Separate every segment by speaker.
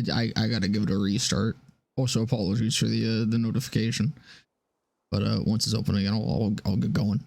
Speaker 1: I gotta give it a restart. Also, apologies for the notification. But once it's open again, I'll get going.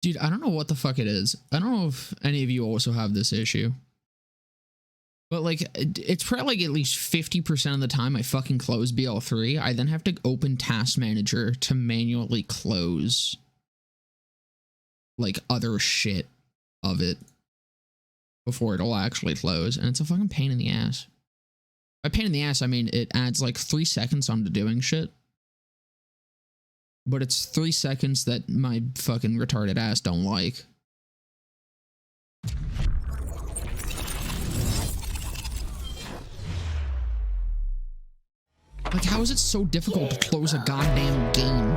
Speaker 1: Dude, I don't know what the fuck it is. I don't know if any of you also have this issue. But like, it's probably like at least 50% of the time I fucking close BL3. I then have to open Task Manager to manually close like other shit of it before it'll actually close. And it's a fucking pain in the ass. By pain in the ass, I mean it adds like 3 seconds onto doing shit. But it's 3 seconds that my fucking retarded ass don't like. Like, how is it so difficult to close a goddamn game?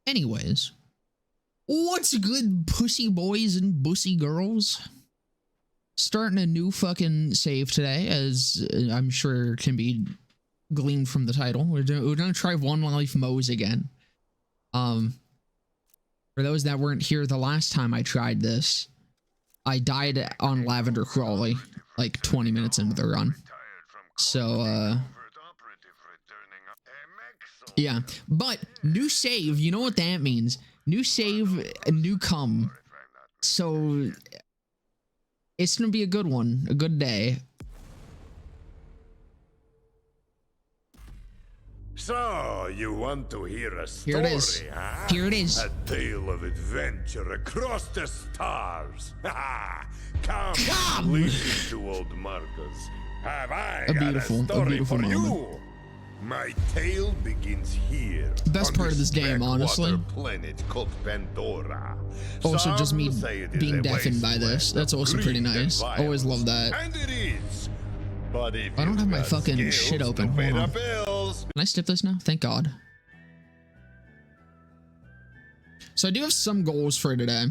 Speaker 1: Anyways, what's good, pussy boys and bussy girls? Starting a new fucking save today, as I'm sure can be gleaned from the title. We're gonna try One Life Moze again. For those that weren't here the last time I tried this, I died on Lavender Crawley like 20 minutes into the run. So, yeah, but new save, you know what that means. New save, new come. So, it's gonna be a good one, a good day.
Speaker 2: So, you want to hear a story,
Speaker 1: Here it is.
Speaker 2: huh?
Speaker 1: Here it is.
Speaker 2: A tale of adventure across the stars. Come! Listen to old Marcus. Have I got a story for
Speaker 1: moment.
Speaker 2: you? My tale begins here.
Speaker 1: Best part of this game, honestly.
Speaker 2: Planet called Pandora.
Speaker 1: Also, just me
Speaker 2: Some say it is
Speaker 1: being
Speaker 2: a
Speaker 1: deafened by this.
Speaker 2: wasteland
Speaker 1: That's
Speaker 2: of
Speaker 1: also pretty
Speaker 2: greed and
Speaker 1: nice. Always love that.
Speaker 2: And it is. But if
Speaker 1: I don't have my
Speaker 2: you've got
Speaker 1: fucking
Speaker 2: skills
Speaker 1: shit open.
Speaker 2: to pay
Speaker 1: Hold
Speaker 2: the
Speaker 1: on.
Speaker 2: bills,
Speaker 1: Can I skip this now? Thank God. So I do have some goals for today.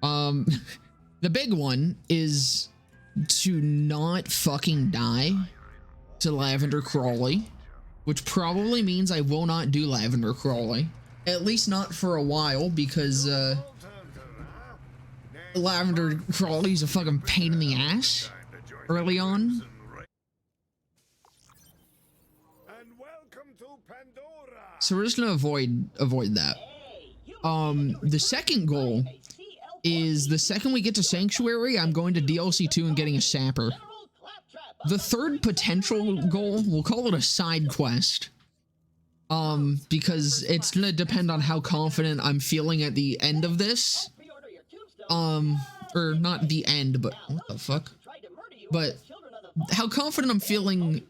Speaker 1: The big one is to not fucking die to Lavender Crawley, which probably means I will not do Lavender Crawley. At least not for a while, because Lavender Crawley's a fucking pain in the ass early on. So we're just gonna avoid that. The second goal is the second we get to Sanctuary, I'm going to DLC 2 and getting a sapper. The third potential goal, we'll call it a side quest. Because it's gonna depend on how confident I'm feeling at the end of this. or not the end, but what the fuck? But how confident I'm feeling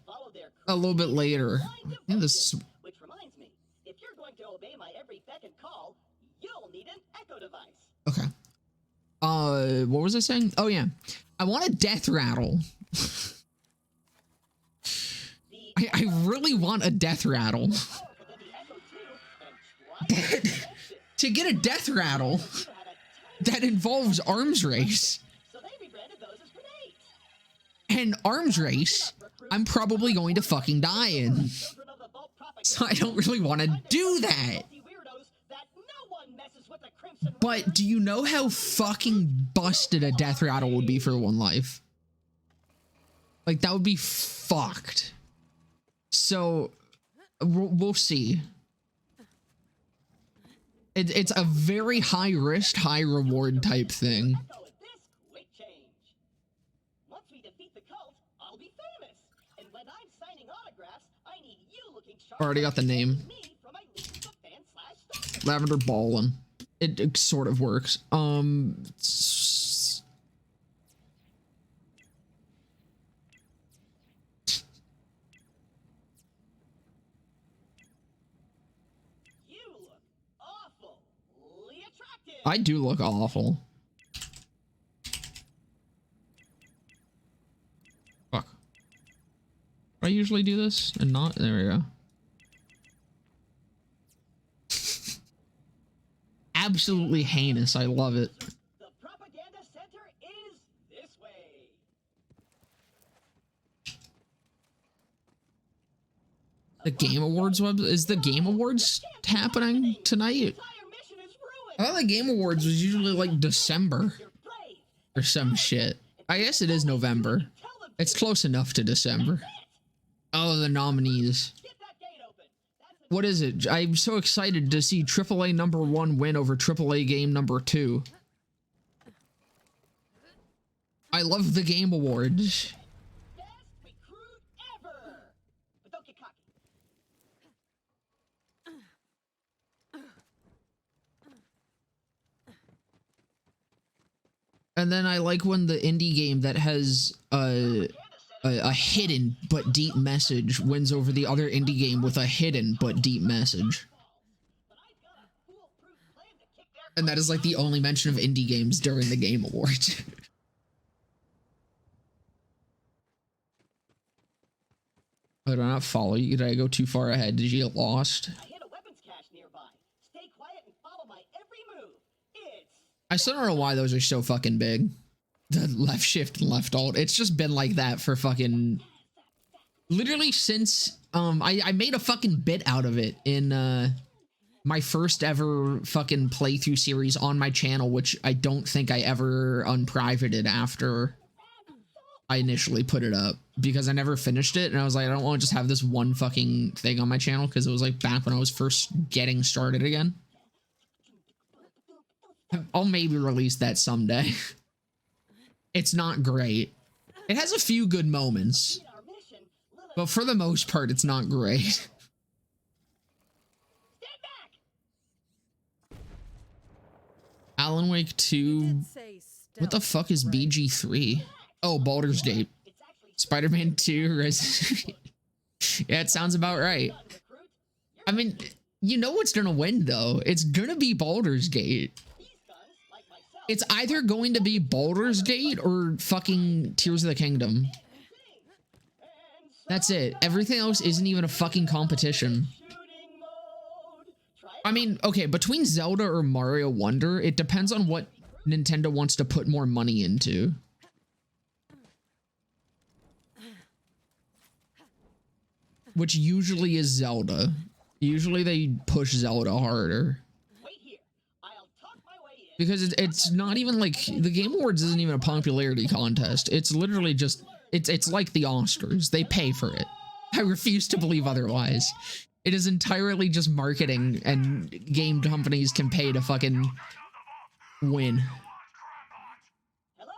Speaker 1: a little bit later. I think this.
Speaker 3: Which reminds me, if you're going to obey my every beck and call, you'll need an echo device.
Speaker 1: Okay. What was I saying? Oh yeah, I want a death rattle. I really want a death rattle. But to get a death rattle that involves arms race and arms race, I'm probably going to fucking die in. So I don't really want to do that. But do you know how fucking busted a death rattle would be for one life? Like, that would be fucked. So we'll see. It's a very high risk, high reward type thing. Already got the name. Lavender Ballin'. It sort of works. I do look awful. Fuck. I usually do this and not. There we go. Absolutely heinous. I love it.
Speaker 3: The propaganda center is this way.
Speaker 1: The Game Awards web is the Game Awards happening tonight? I thought the Game Awards was usually like December or some shit. I guess it is November. It's close enough to December. Oh, the nominees. What is it? I'm so excited to see AAA #1 win over AAA game #2. I love the Game Awards. And then I like when the indie game that has a hidden but deep message wins over the other indie game with a hidden but deep message. And that is like the only mention of indie games during the Game Awards. Oh, did I not follow you? Did I go too far ahead? Did you get lost? I still don't know why those are so fucking big. The left shift and left alt. It's just been like that for fucking... literally since... I made a fucking bit out of it in my first ever fucking playthrough series on my channel, which I don't think I ever unprivated after I initially put it up. Because I never finished it, and I was like, I don't want to just have this one fucking thing on my channel, because it was like back when I was first getting started again. I'll maybe release that someday. It's not great. It has a few good moments, but for the most part, it's not great. Alan Wake 2. What the fuck is BG3? Oh, Baldur's Gate. Spider-Man 2. Yeah, it sounds about right. I mean, you know what's gonna win, though. It's gonna be Baldur's Gate. It's either going to be Baldur's Gate or fucking Tears of the Kingdom. That's it. Everything else isn't even a fucking competition. I mean, okay, between Zelda or Mario Wonder, it depends on what Nintendo wants to put more money into. Which usually is Zelda. Usually they push Zelda harder. Because it's not even like the Game Awards isn't even a popularity contest. It's literally just it's like the Oscars. They pay for it. I refuse to believe otherwise. It is entirely just marketing, and game companies can pay to fucking win.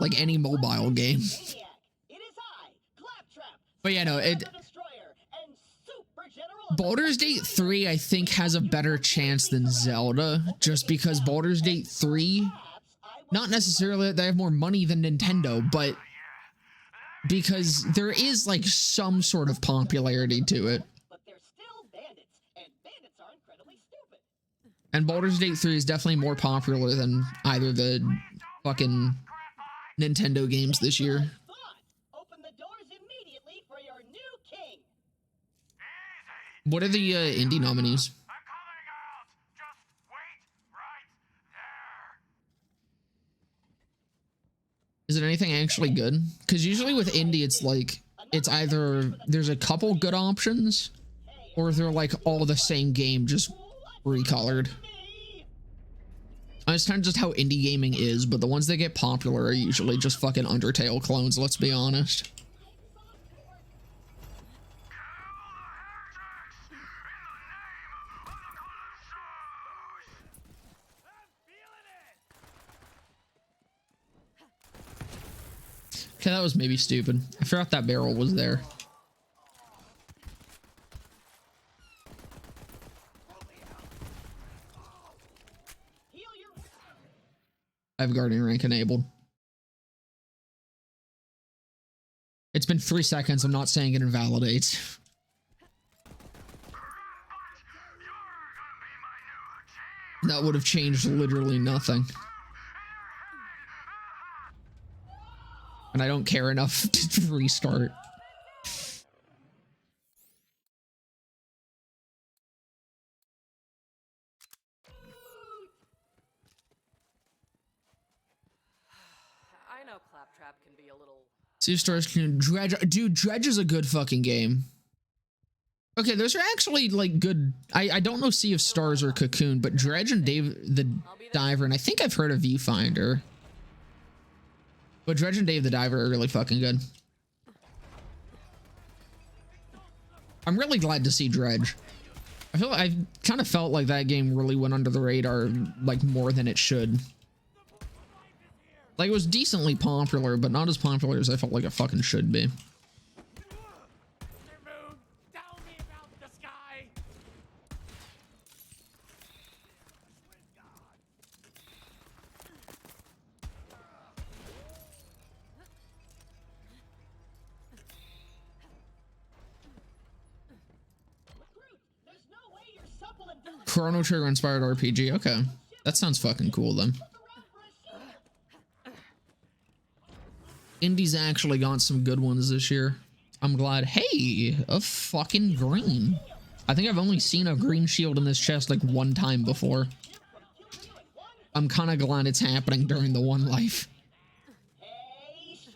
Speaker 1: Like any mobile game. But yeah, no, Baldur's Gate 3, I think, has a better chance than Zelda, just because Baldur's Gate 3 Not necessarily that they have more money than Nintendo, but because there is like some sort of popularity to it.
Speaker 3: But they're still bandits, and bandits are incredibly stupid.
Speaker 1: And Baldur's Gate 3 is definitely more popular than either the fucking Nintendo games this year.
Speaker 3: Open the doors immediately for your new king.
Speaker 1: What are the indie nominees?
Speaker 4: I'm coming out. Just wait right there.
Speaker 1: Is it anything actually good? Because usually with indie, it's like, it's either there's a couple good options, or they're like all the same game, just recolored. It's kind of just how indie gaming is, but the ones that get popular are usually just fucking Undertale clones, let's be honest. Okay, that was maybe stupid. I forgot that barrel was there. I have guardian rank enabled. It's been 3 seconds. I'm not saying it invalidates. That would have changed literally nothing. And I don't care enough to restart.
Speaker 5: I know Claptrap can be a little...
Speaker 1: Sea of Stars can Dredge. Dude, Dredge is a good fucking game. Okay, those are actually like good. I don't know Sea of Stars or Cocoon, but Dredge and Dave the Diver, and I think I've heard of Viewfinder. But Dredge and Dave the Diver are really fucking good. I'm really glad to see Dredge. I feel like I kind of felt like that game really went under the radar like more than it should. Like it was decently popular, but not as popular as I felt like it fucking should be. Chrono Trigger inspired RPG. Okay, that sounds fucking cool then. Indie's actually got some good ones this year. I'm glad. Hey, a fucking green. I think I've only seen a green shield in this chest like one time before. I'm kind of glad it's happening during the one life.
Speaker 3: Hey, Shiv!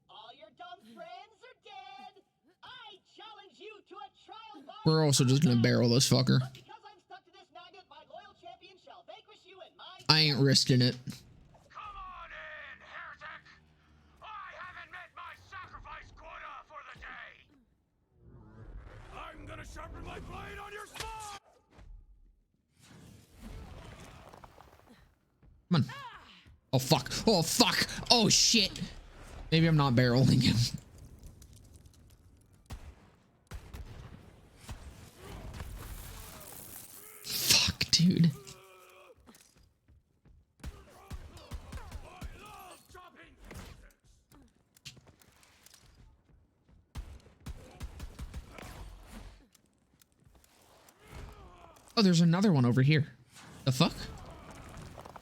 Speaker 3: All your dumb friends are dead. I challenge you to a trial by
Speaker 1: We're also just gonna barrel this fucker.
Speaker 3: because I'm stuck to this magnet, my loyal champion shall vanquish you in my
Speaker 1: I ain't risking it.
Speaker 4: Come on in, heretic. I haven't met my sacrifice quota for the day. I'm gonna sharpen my blade on your spine.
Speaker 1: Come on. Oh fuck. Oh fuck. Oh shit. Maybe I'm not barreling him. Fuck, dude. Oh, there's another one over here. The fuck?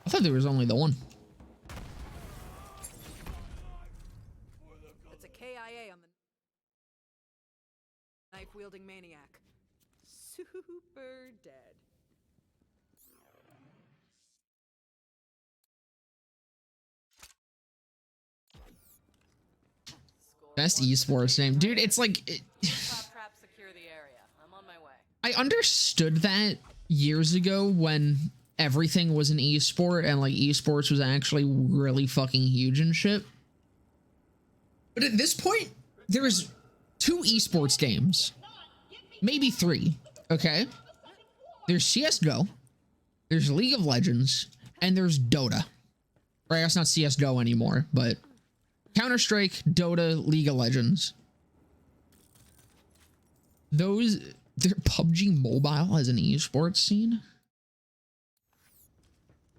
Speaker 1: I thought there was only the one.
Speaker 5: It's a KIA on the knife-wielding maniac. Super dead.
Speaker 1: Best esports name. Dude, it's like...
Speaker 5: Claptrap, secure the area. I'm on my way.
Speaker 1: I understood that years ago when everything was an esport and like esports was actually really fucking huge and shit. But at this point, there's 2 esports games. Maybe 3, okay? There's CSGO, there's League of Legends, and there's Dota. Or I guess not CSGO anymore, but Counter-Strike, Dota, League of Legends. Those... Their PUBG Mobile as an esports scene?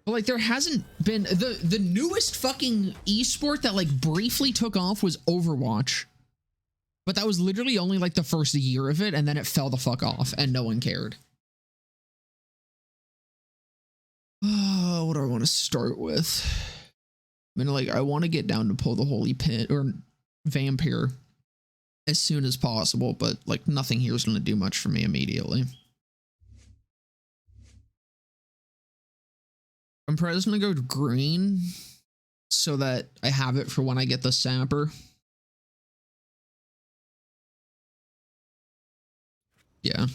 Speaker 1: But like there hasn't been the newest fucking esport that like briefly took off was Overwatch. But that was literally only like the first year of it, and then it fell the fuck off and no one cared. What do I want to start with? I mean, like, I want to get down to pull the Holy Pit or Vampire as soon as possible, but like nothing here is going to do much for me immediately. I'm probably just going to go green so that I have it for when I get the Sapper. Yeah.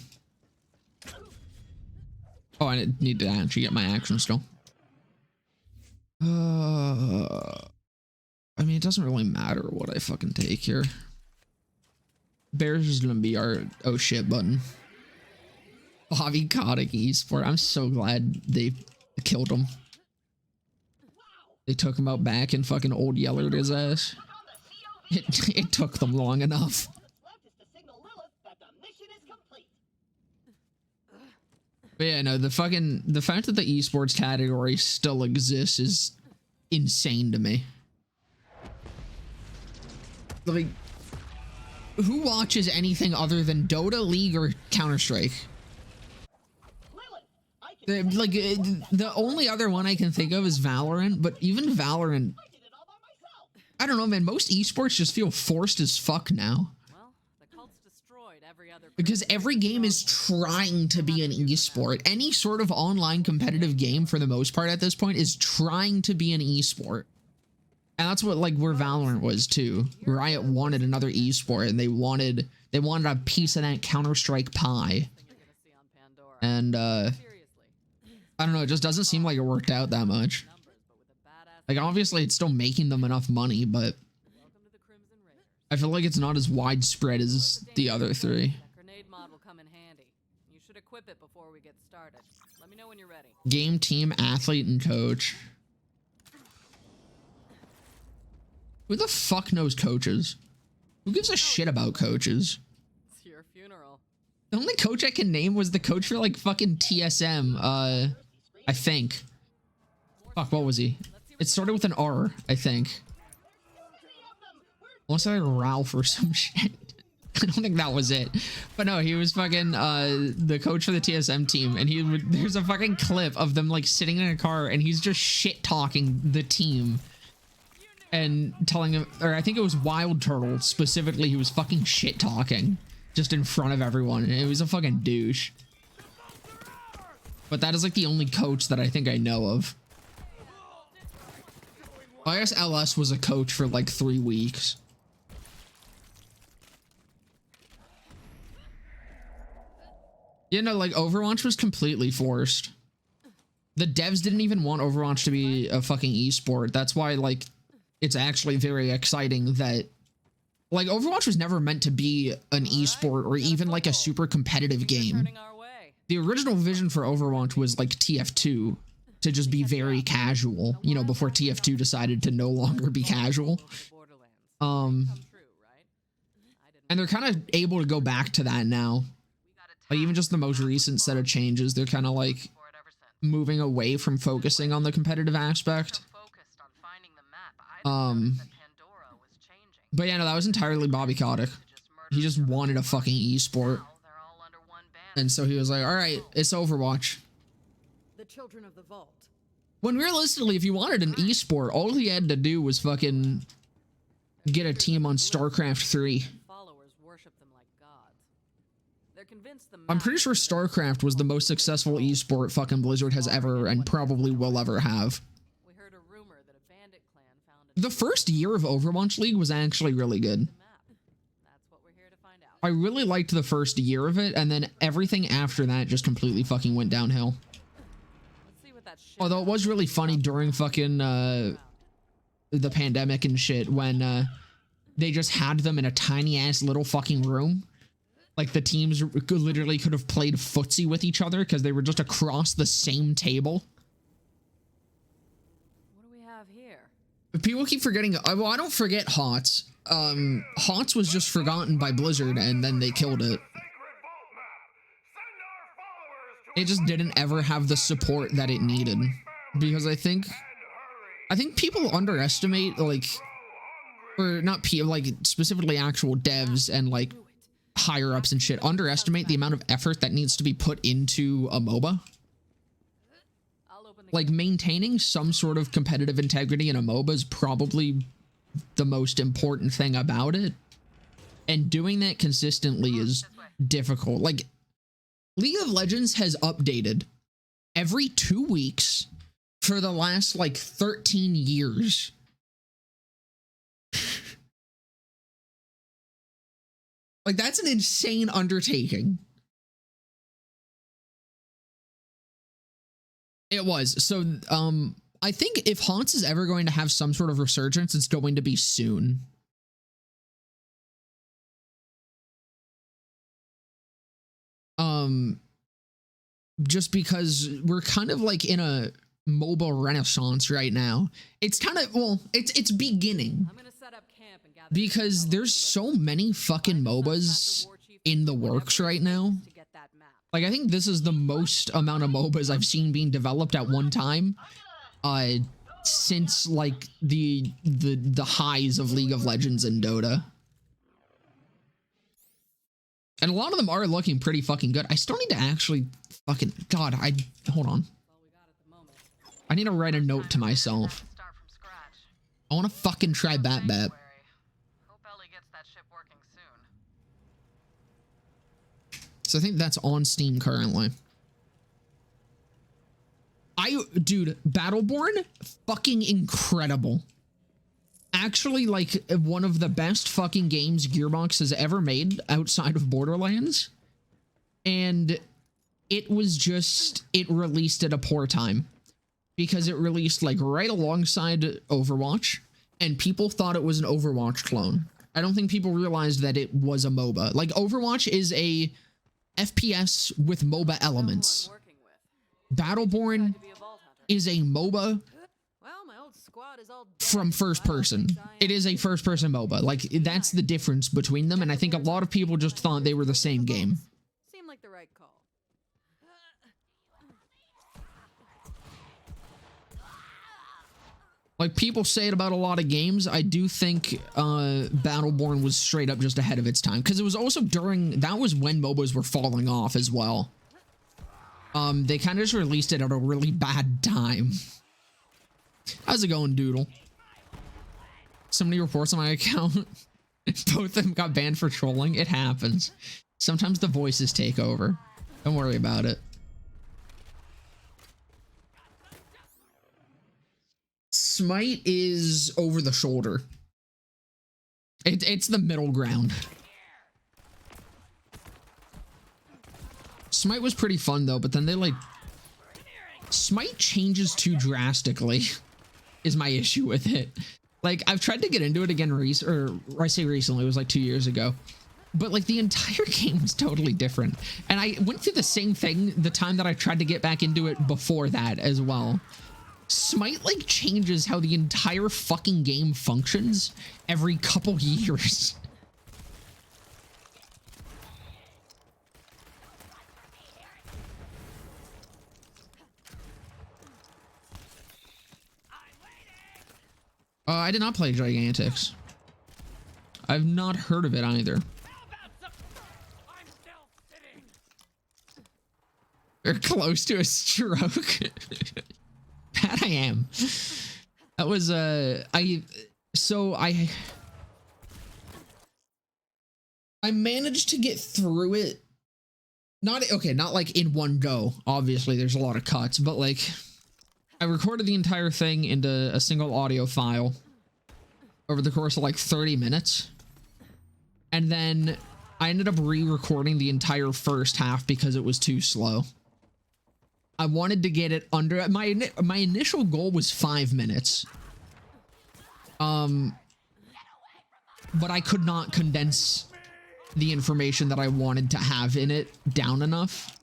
Speaker 1: Oh, I need to actually get my action still. I mean, it doesn't really matter what I fucking take here. Bears is gonna be our oh shit button. Bobby Kotick esport. I'm so glad they killed him. They took him out back and fucking old yellered his ass. It took them long enough. But yeah, no, the fact that the esports category still exists is insane to me. Like, who watches anything other than Dota, League, or Counter-Strike? The only other one I can think of is Valorant, but even Valorant, I don't know, man, most esports just feel forced as fuck now. Because every game is trying to be an esport. Any sort of online competitive game, for the most part at this point, is trying to be an esport. And that's what, like, where Valorant was too. Riot wanted another esport, and they wanted a piece of that Counter-Strike pie. And I don't know, it just doesn't seem like it worked out that much. Like, obviously it's still making them enough money, but I feel like it's not as widespread as the other three.
Speaker 5: Equip it before we get started. Let me know when you're ready.
Speaker 1: Game, team, athlete, and coach. Who the fuck knows coaches? Who gives a shit about coaches?
Speaker 5: It's your funeral.
Speaker 1: The only coach I can name was the coach for like fucking TSM. I think. Fuck, what was he? It started with an R, I think. Unless I like Ralph or some shit. I don't think that was it, but no, he was fucking the coach for the TSM team, and there's a fucking clip of them like sitting in a car, and he's just shit talking the team and telling him, or I think it was Wild Turtle specifically, he was fucking shit talking just in front of everyone, and it was a fucking douche. But that is like the only coach that I think I know of. I guess LS was a coach for like 3 weeks. You know, like, Overwatch was completely forced. The devs didn't even want Overwatch to be a fucking esport. That's why, like, it's actually very exciting that, like, Overwatch was never meant to be an esport or even, like, a super competitive game. The original vision for Overwatch was, like, TF2 to just be very casual, you know, before TF2 decided to no longer be casual. And they're kind of able to go back to that now. Like, even just the most recent set of changes, they're kind of like moving away from focusing on the competitive aspect. But yeah, no, that was entirely Bobby Kotick. He just wanted a fucking esport. And so he was like, all right, it's Overwatch.
Speaker 5: The children of the vault.
Speaker 1: When realistically, if you wanted an esport, all he had to do was fucking get a team on StarCraft 3. I'm pretty sure StarCraft was the most successful esport fucking Blizzard has ever and probably will ever have.
Speaker 5: We heard a rumor that a bandit clan found
Speaker 1: The first year of Overwatch League was actually really good.
Speaker 5: That's what we're here to find out.
Speaker 1: I really liked the first year of it, and then everything after that just completely fucking went downhill.
Speaker 5: Let's see what that shit
Speaker 1: Although it was really funny during fucking the pandemic and shit when they just had them in a tiny ass little fucking room. Like, the teams literally could have played footsie with each other because they were just across the same table.
Speaker 5: What do we have here?
Speaker 1: People keep forgetting. Well, I don't forget HOTS. HOTS was just forgotten by Blizzard, and then they killed it. It just didn't ever have the support that it needed. because I think people underestimate, like, or not people, like specifically actual devs and like higher ups and shit underestimate the amount of effort that needs to be put into a MOBA. Like maintaining some sort of competitive integrity in a MOBA is probably the most important thing about it. And doing that consistently is difficult. Like League of Legends has updated every 2 weeks for the last like 13 years. Like that's an insane undertaking. It was. So I think if Haunts is ever going to have some sort of resurgence, it's going to be soon. Just because we're kind of like in a MOBA renaissance right now. It's kind of, well, it's beginning.
Speaker 5: I'm gonna set up camp and gather
Speaker 1: Because there's so many fucking MOBAs in the works right now.
Speaker 5: to get that map.
Speaker 1: Like, I think this is the most amount of MOBAs I've seen being developed at one time, since like the highs of League of Legends and Dota. And a lot of them are looking pretty fucking good. I still need to actually fucking, God, hold on. I need to write a note to myself.
Speaker 5: Start from scratch.
Speaker 1: I want to fucking try Bat Bat.
Speaker 5: Hope Ellie gets that ship working soon.
Speaker 1: So I think that's on Steam currently. Dude, Battleborn, fucking incredible. Actually, like, one of the best fucking games Gearbox has ever made outside of Borderlands. And it was just, it released at a poor time. Because it released, like, right alongside Overwatch. And people thought it was an Overwatch clone. I don't think people realized that it was a MOBA. Like, Overwatch is a FPS with MOBA elements. Battleborn is a MOBA from first person. It is a first person MOBA. Like, that's the difference between them. And I think a lot of people just thought they were the same game.
Speaker 5: Seemed like the right call.
Speaker 1: Like, people say it about a lot of games. I do think Battleborn was straight up just ahead of its time. Because it was also that was when MOBAs were falling off as well. They kind of just released it at a really bad time. How's it going, Doodle? So many reports on my account. Both of them got banned for trolling. It happens. Sometimes the voices take over. Don't worry about it. Smite is over the shoulder. It's the middle ground. Smite was pretty fun though, but then they like... Smite changes too drastically is my issue with it. Like, I've tried to get into it again I say recently, it was like 2 years ago. But like the entire game was totally different. And I went through the same thing the time that I tried to get back into it before that as well. Smite like changes how the entire fucking game functions every couple years. I did not play Gigantics. I've not heard of it either. You're close to a stroke. That I am. That was I managed to get through it. Not like in one go. Obviously, there's a lot of cuts, but like I recorded the entire thing into a single audio file over the course of like 30 minutes. And then I ended up re-recording the entire first half because it was too slow. I wanted to get it under my initial goal was 5 minutes. But I could not condense the information that I wanted to have in it down enough.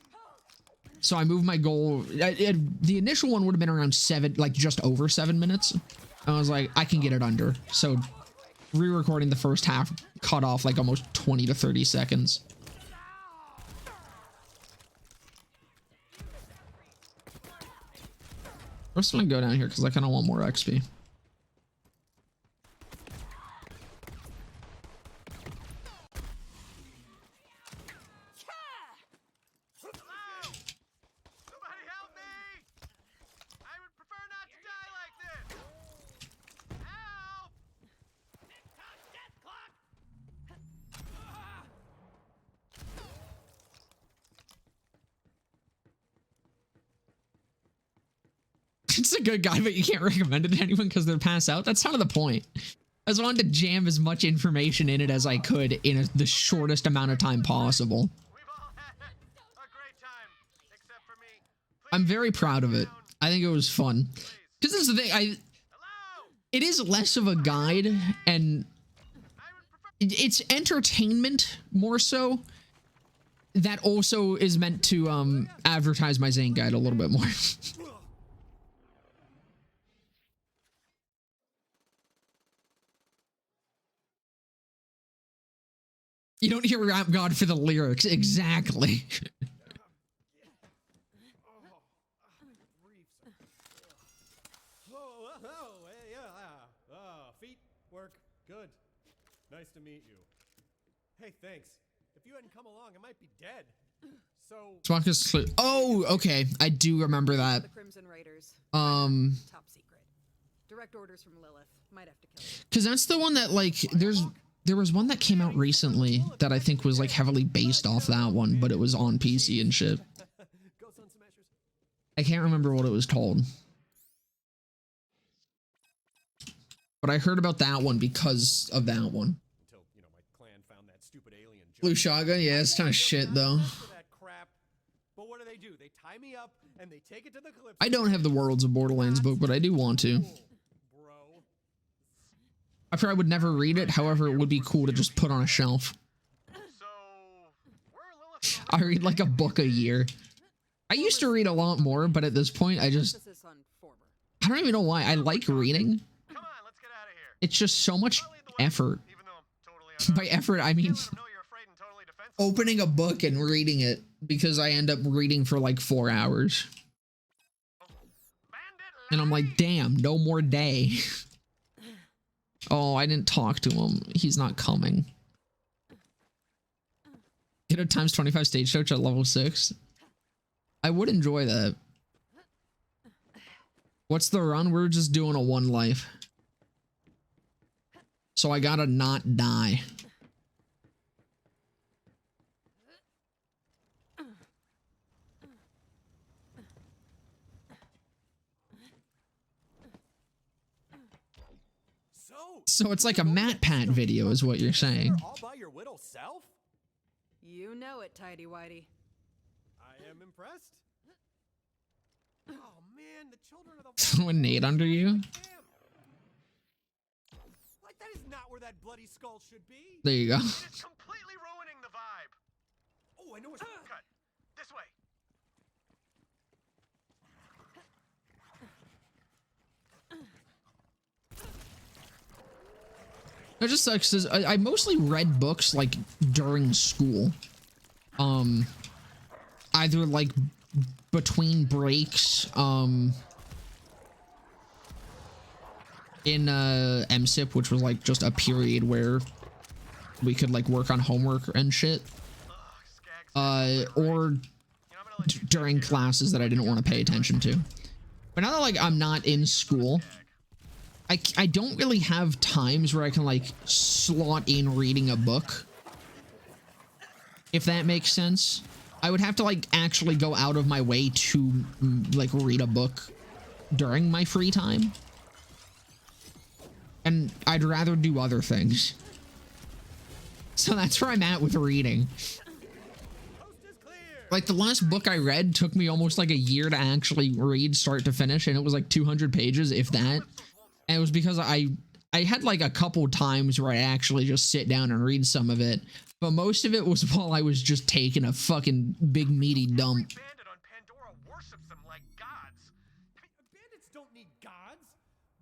Speaker 1: So I moved my goal. The initial one would have been around just over 7 minutes. I was like, I can get it under. So re-recording the first half cut off like almost 20 to 30 seconds. First, I'm gonna go down here because I kind of want more XP.
Speaker 4: Somebody help me! I would prefer not to die like this! Help! Death clock!
Speaker 1: It's a good guy, but you can't recommend it to anyone because they'll pass out. That's kind of the point. I just wanted to jam as much information in it as I could in the shortest amount of time possible.
Speaker 4: We've all had a great time, except for me.
Speaker 1: I'm very proud of it. I think it was fun. Because this is the thing,
Speaker 4: Hello?
Speaker 1: it is less of a guide and it's entertainment more so. That also is meant to advertise my Zane guide a little bit more. You don't hear Rap God for the lyrics, exactly.
Speaker 6: Feet work good. Nice to meet you. Hey, thanks. If you hadn't come along, I might be dead. So.
Speaker 1: Oh, okay. I do remember that.
Speaker 5: The Crimson Raiders. Top secret. Direct orders from Lilith. Might have to kill him.
Speaker 1: Because that's the one that, like, there was one that came out recently that I think was, like, heavily based off that one, but it was on PC and shit. I can't remember what it was called. But I heard about that one because of that one.
Speaker 6: Until, you know, my clan found that stupid alien.
Speaker 1: Blue Shotgun? Yeah, it's kind of shit, though.
Speaker 6: But what do? They tie me up and they take it to the cliff.
Speaker 1: I don't have the Worlds of Borderlands book, but I do want to. I probably would never read it. However, it would be cool to just put on a shelf.
Speaker 4: So, where Lilith?
Speaker 1: I read like a book a year. I used to read a lot more, but at this point, I
Speaker 5: Emphasis on former.
Speaker 1: don't even know why. I like reading.
Speaker 4: Come on, let's get out of here.
Speaker 1: It's just so much
Speaker 4: I'll lead the way,
Speaker 1: effort.
Speaker 4: Even though I'm totally
Speaker 1: By effort, I mean
Speaker 4: let 'em know you're afraid and totally defenseless.
Speaker 1: opening a book and reading it because I end up reading for like 4 hours.
Speaker 4: Bandit
Speaker 1: And I'm like, damn, no more day. Oh, I didn't talk to him. He's not coming. Get a times 25 stage coach at level 6. I would enjoy that. What's the run? We're just doing a 1 life. So I gotta not die. So it's like a Matt Pat video is what you're saying.
Speaker 6: All by your little self?
Speaker 5: You know it, Tidy Whitey.
Speaker 6: I am impressed. Oh man, the children of the
Speaker 1: Throw a nade under you?
Speaker 6: Like that is not where that bloody skull should be.
Speaker 1: There you go.
Speaker 4: It's completely ruining the vibe.
Speaker 6: Oh, I know a
Speaker 4: Cut. This way.
Speaker 1: It just sucks because I mostly read books like during school. Either like between breaks, in MSIP, which was like just a period where we could like work on homework and shit. Or during classes that I didn't want to pay attention to. But now that like I'm not in school, I don't really have times where I can like slot in reading a book. If that makes sense. I would have to like actually go out of my way to like read a book during my free time. And I'd rather do other things. So that's where I'm at with reading. Like the last book I read took me almost like a year to actually read start to finish, and it was like 200 pages, if that. And it was because I had like a couple times where I actually just sit down and read some of it, but most of it was while I was just taking a fucking big meaty dump.
Speaker 4: Bandit on Pandora worships them like gods.
Speaker 6: Bandits don't need gods.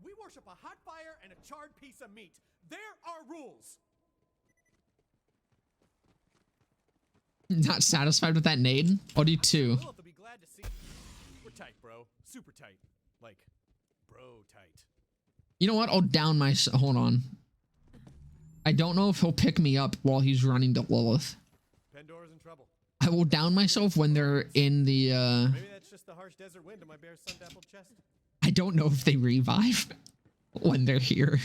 Speaker 6: We worship a hot fire and a charred piece of meat. There are rules.
Speaker 1: Not satisfied with that nade? I'll do 2.
Speaker 6: Lilith will be glad to see. We're tight, bro. Super tight. Like, bro tight.
Speaker 1: You know what? I'll down my... Hold on. I don't know if he'll pick me up while he's running to Lilith.
Speaker 6: Pandora's in trouble.
Speaker 1: I will down myself when they're in the...
Speaker 6: Maybe that's just the harsh desert wind on my bare sun-dappled chest.
Speaker 1: I don't know if they revive when they're here.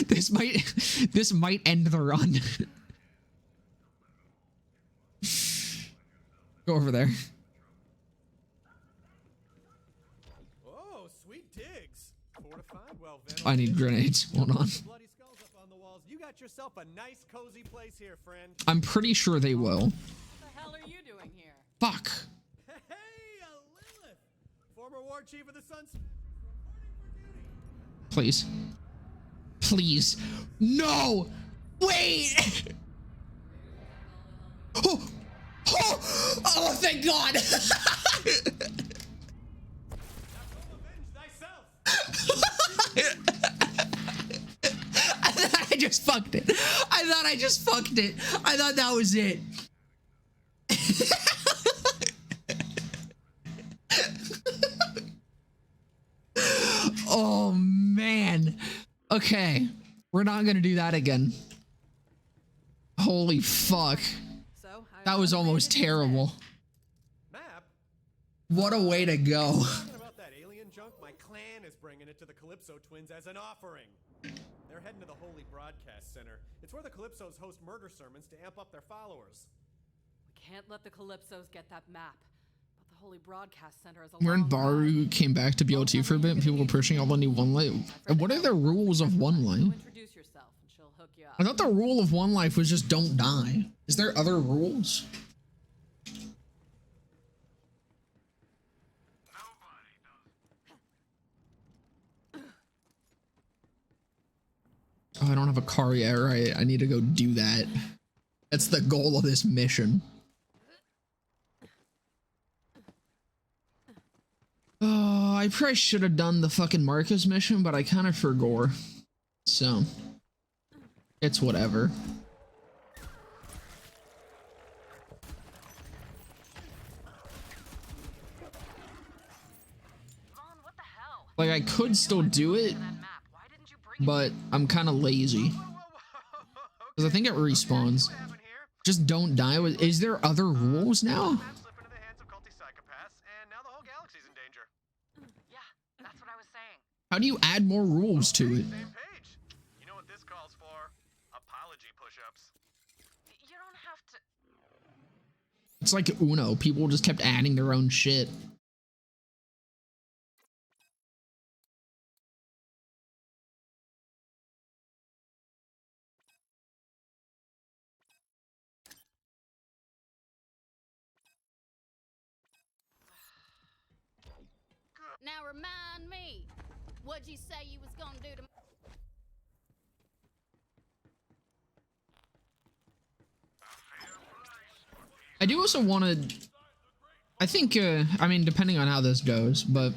Speaker 1: This might end the run. Go over there.
Speaker 6: Oh, sweet digs. Fortified, well
Speaker 1: I need grenades. Hold on.
Speaker 6: bloody skulls up on the walls. You got yourself a nice cozy place here, friend.
Speaker 1: I'm pretty sure they will.
Speaker 5: What the hell are you doing here?
Speaker 1: Fuck.
Speaker 6: Hey, Lilith! Former war chief of the Sun.
Speaker 1: Please. Please. No! Wait! Oh! Oh! Oh, thank God! I thought I just fucked it. I thought I just fucked it. I thought that was it. Oh, man. Okay. We're not gonna do that again. Holy fuck.
Speaker 5: So,
Speaker 1: That was almost terrible.
Speaker 6: Map?
Speaker 1: What a way to go.
Speaker 6: Talking about that alien junk, my clan is bringing it to the Calypso twins as an offering. They're heading to the Holy Broadcast Center. It's where the Calypsos host murder sermons to amp up their followers.
Speaker 5: We can't let the Calypsos get that map. But the Holy Broadcast Center is a
Speaker 1: We're in
Speaker 5: long
Speaker 1: Baru,
Speaker 5: ride.
Speaker 1: came back to BLT for a bit, and people were pushing all the new One Life. What are the rules of One
Speaker 5: Go
Speaker 1: Life?
Speaker 5: introduce yourself and she'll hook you up.
Speaker 1: I thought the rule of One Life was just don't die. Is there other rules? Oh, I don't have a car yet, right? I need to go do that. That's the goal of this mission. Oh, I probably should have done the fucking Marcus mission, but I kind of forgot. So, it's whatever.
Speaker 5: Vaughn, what the hell?
Speaker 1: Like, I could still do it,
Speaker 5: That map. Why didn't you bring
Speaker 1: but I'm kind of lazy. Because I think it respawns.
Speaker 4: What happened here?
Speaker 1: Just don't die. Is there other rules now?
Speaker 4: Map slip into the hands of culty psychopaths, and now the whole galaxy's in danger.
Speaker 5: Yeah, that's what I was saying.
Speaker 1: How do you add more rules to it?
Speaker 4: Same page. You know what this calls for? Apology push-ups.
Speaker 5: You don't have to.
Speaker 1: It's like Uno. People just kept adding their own shit.
Speaker 7: Now remind me, what'd you say you was gonna do to me?
Speaker 1: I do also want to... I think, I mean, depending on how this goes, but...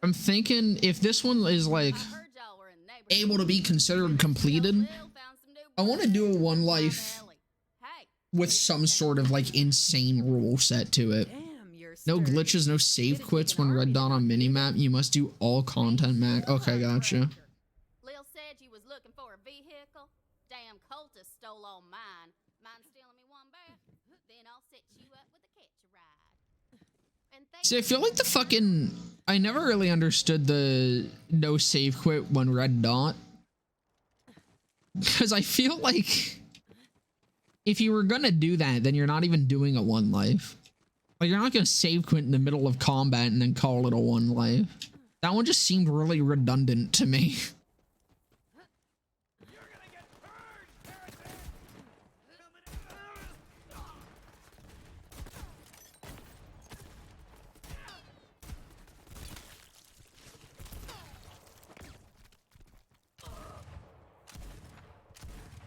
Speaker 1: I'm thinking if this one is, like,
Speaker 7: I heard y'all were in neighborhood.
Speaker 1: able to be considered completed,
Speaker 7: Bill found some new
Speaker 1: I want to do a One
Speaker 7: down
Speaker 1: Life
Speaker 7: the alley. Hey,
Speaker 1: with some sort of, like, insane rule set to it.
Speaker 5: Damn, you're
Speaker 1: No
Speaker 5: sturdy.
Speaker 1: glitches, no save quits when Red Dawn on minimap. You must do all content max. Okay, gotcha.
Speaker 7: Lil said you was looking for a vehicle. Damn cultist stole all mine. Mind stealing me one back? Then I'll set you up with a catch a ride. And thank
Speaker 1: See, I feel like the fucking... I never really understood the no save quit when Red Dot. Because I feel like... if you were gonna do that, then you're not even doing a One Life. Like, you're not gonna save quit in the middle of combat and then call it a One Life. That one just seemed really redundant to me.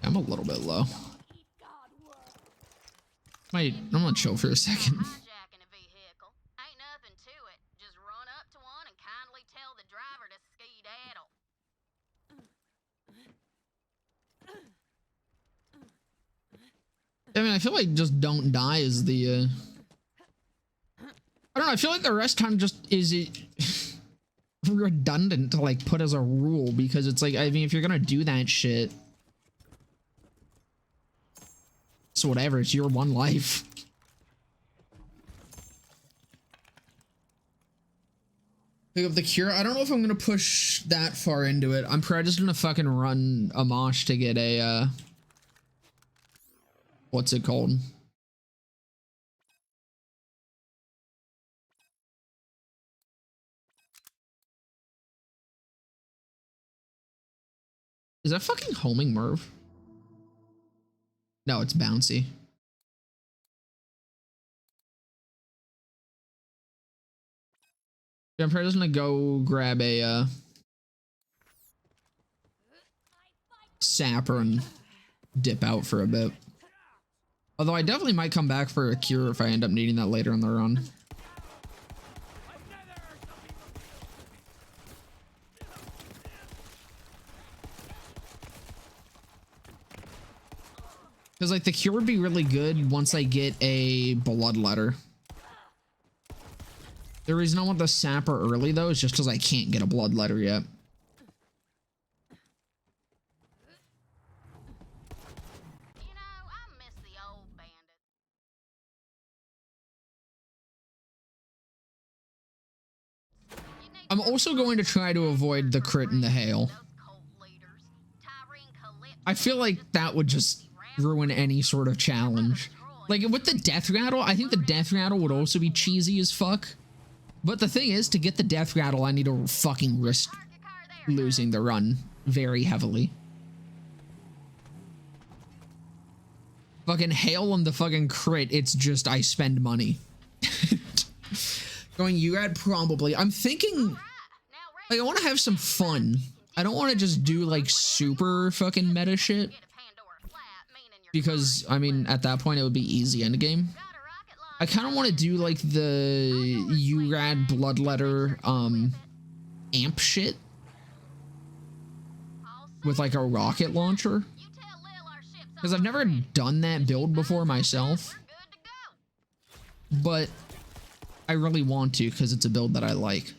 Speaker 1: I'm a little bit low. Wait, I'm gonna chill for a second.
Speaker 7: hijacking a vehicle. Ain't nothing to it. Just run up to one and kindly tell the driver to skedaddle.
Speaker 1: I mean, I feel like just don't die is the, I don't know. I feel like the rest kind of just is it redundant to like put as a rule because it's like, I mean, if you're gonna do that shit, so whatever, it's your one life. Pick up the cure. I don't know if I'm gonna push that far into it. I'm probably just gonna fucking run a mosh to get a what's it called? Is that fucking homing Merv? No, it's bouncy. Yeah, I'm probably just gonna go grab a sapper and dip out for a bit. Although I definitely might come back for a cure if I end up needing that later in the run. Because like the cure would be really good once I get a bloodletter. The reason I want the sapper early though is just because I can't get a bloodletter yet.
Speaker 7: You know, I miss the old bandit. You need
Speaker 1: I'm also going to try to avoid the crit and the hail.
Speaker 7: those cult leaders. Tyrene Calypso
Speaker 1: I feel like that would just ruin any sort of challenge. Like with the death rattle, I think the death rattle would also be cheesy as fuck. But the thing is, to get the death rattle, I need to fucking risk
Speaker 7: park your car there.
Speaker 1: losing the run very heavily. Fucking hail and the fucking crit, it's just I spend money. Going URAD probably. I'm thinking like I want to have some fun. I don't want to just do like super fucking meta shit. Because I mean at that point it would be easy endgame. I kind of want to do like the URAD bloodletter amp shit with like a rocket launcher. Because I've never done that build before myself. But I really want to because it's a build that I like.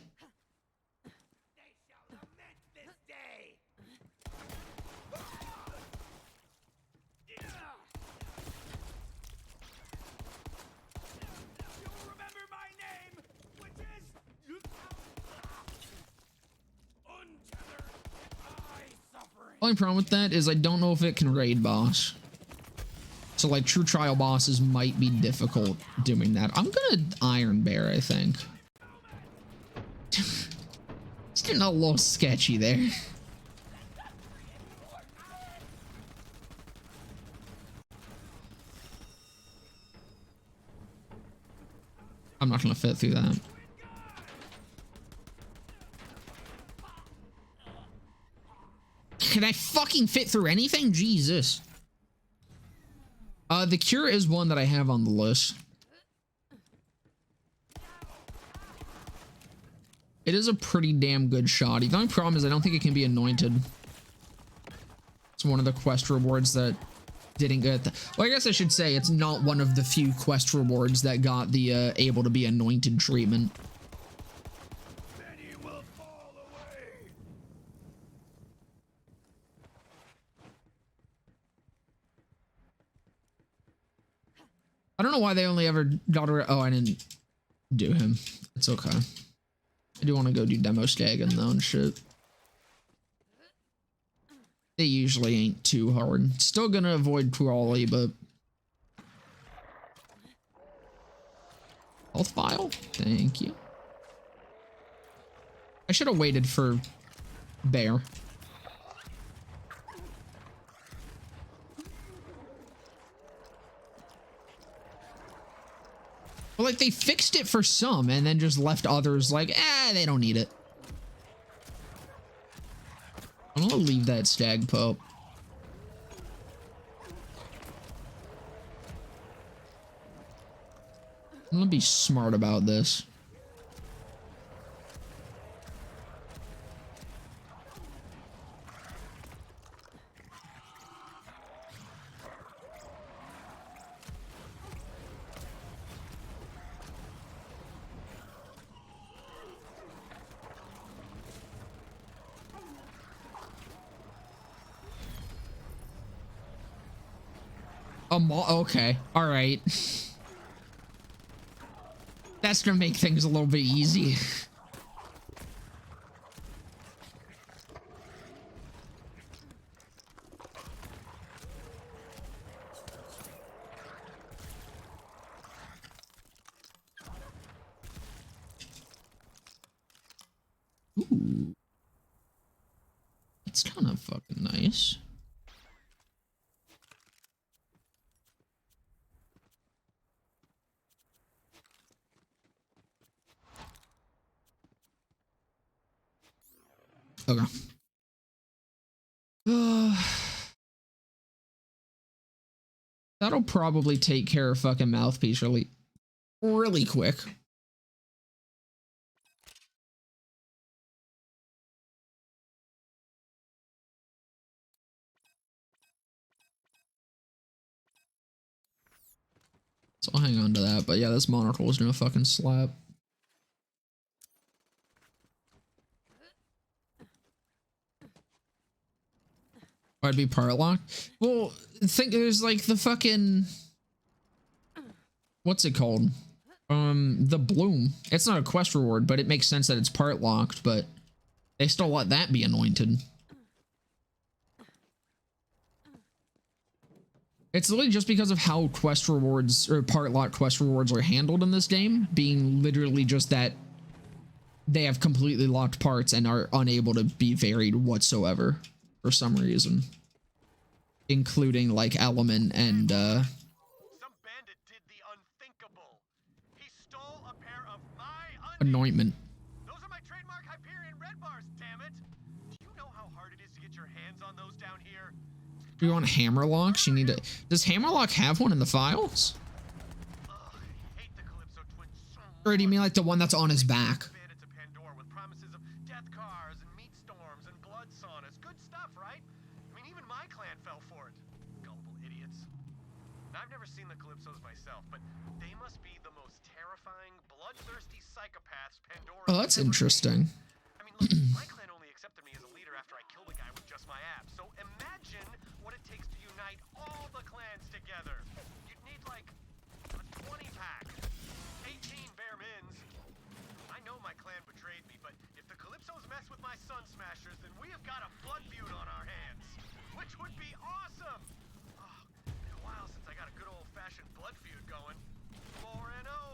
Speaker 1: Only problem with that is I don't know if it can raid boss. So like true trial bosses might be difficult doing that. I'm gonna Iron Bear, I think. It's getting a little sketchy there. I'm not gonna fit through that. Can I fucking fit through anything? Jesus. The cure is one that I have on the list. It is a pretty damn good shot. The only problem is I don't think it can be anointed. It's one of the quest rewards that didn't get the, well, I guess I should say it's not one of the few quest rewards that got the able to be anointed treatment. I don't know why they only ever got her. Oh, I didn't do him. It's okay. I do want to go do demo skagging though and shit. They usually ain't too hard. Still gonna avoid Crawley, but health file. Thank you. I should have waited for Bear. Well, like, they fixed it for some and then just left others like, they don't need it. I'm gonna leave that stag pup. I'm gonna be smart about this. Okay. All right. That's gonna make things a little bit easy. Ooh. It's kind of fucking nice. Okay. That'll probably take care of fucking mouthpiece really quick. So I'll hang on to that. But yeah, this monocle is gonna fucking slap. I'd be part locked. Well, think there's like the fucking, what's it called? The bloom. It's not a quest reward, but it makes sense that it's part locked, but they still let that be anointed. It's literally just because of how quest rewards or part lock quest rewards are handled in this game, being literally just that they have completely locked parts and are unable to be varied whatsoever for some reason, including like element and
Speaker 4: Some bandit did the unthinkable. He stole a pair of my undies.
Speaker 1: anointment.
Speaker 4: Those are my trademark Hyperion red bars, damn it. Do you know how hard it is to get your hands on those down here?
Speaker 1: Do you want hammerlocks? You need to. Does hammerlock have one in the files?
Speaker 4: Ugh, I hate the Calypso twins so much.
Speaker 1: Or do you mean like the one that's on his back?
Speaker 4: Bandits of Pandora with promises of death cars and meat storms and blood saunas. Good stuff, right? I mean, even my clan fell for it. Gullible idiots. Now, I've never seen the Calypsos myself, but they must be the most terrifying, bloodthirsty psychopaths Pandora.
Speaker 1: Oh, that's interesting.
Speaker 4: I mean, look, my clan only accepted me as a leader after I killed a guy with just my abs. So imagine what it takes to unite all the clans together. You'd need like a 20-pack, 18 bare mins. I know my clan betrayed me, but if the Calypsos mess with my Sun Smashers, then we have got a blood feud on our hands, which would be awesome. Oh, been a while since I got a good old-fashioned blood feud going. 4-0,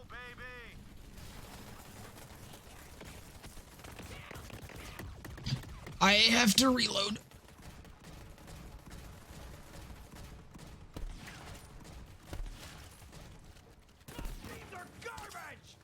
Speaker 4: baby.
Speaker 1: I have to reload.
Speaker 6: These are garbage!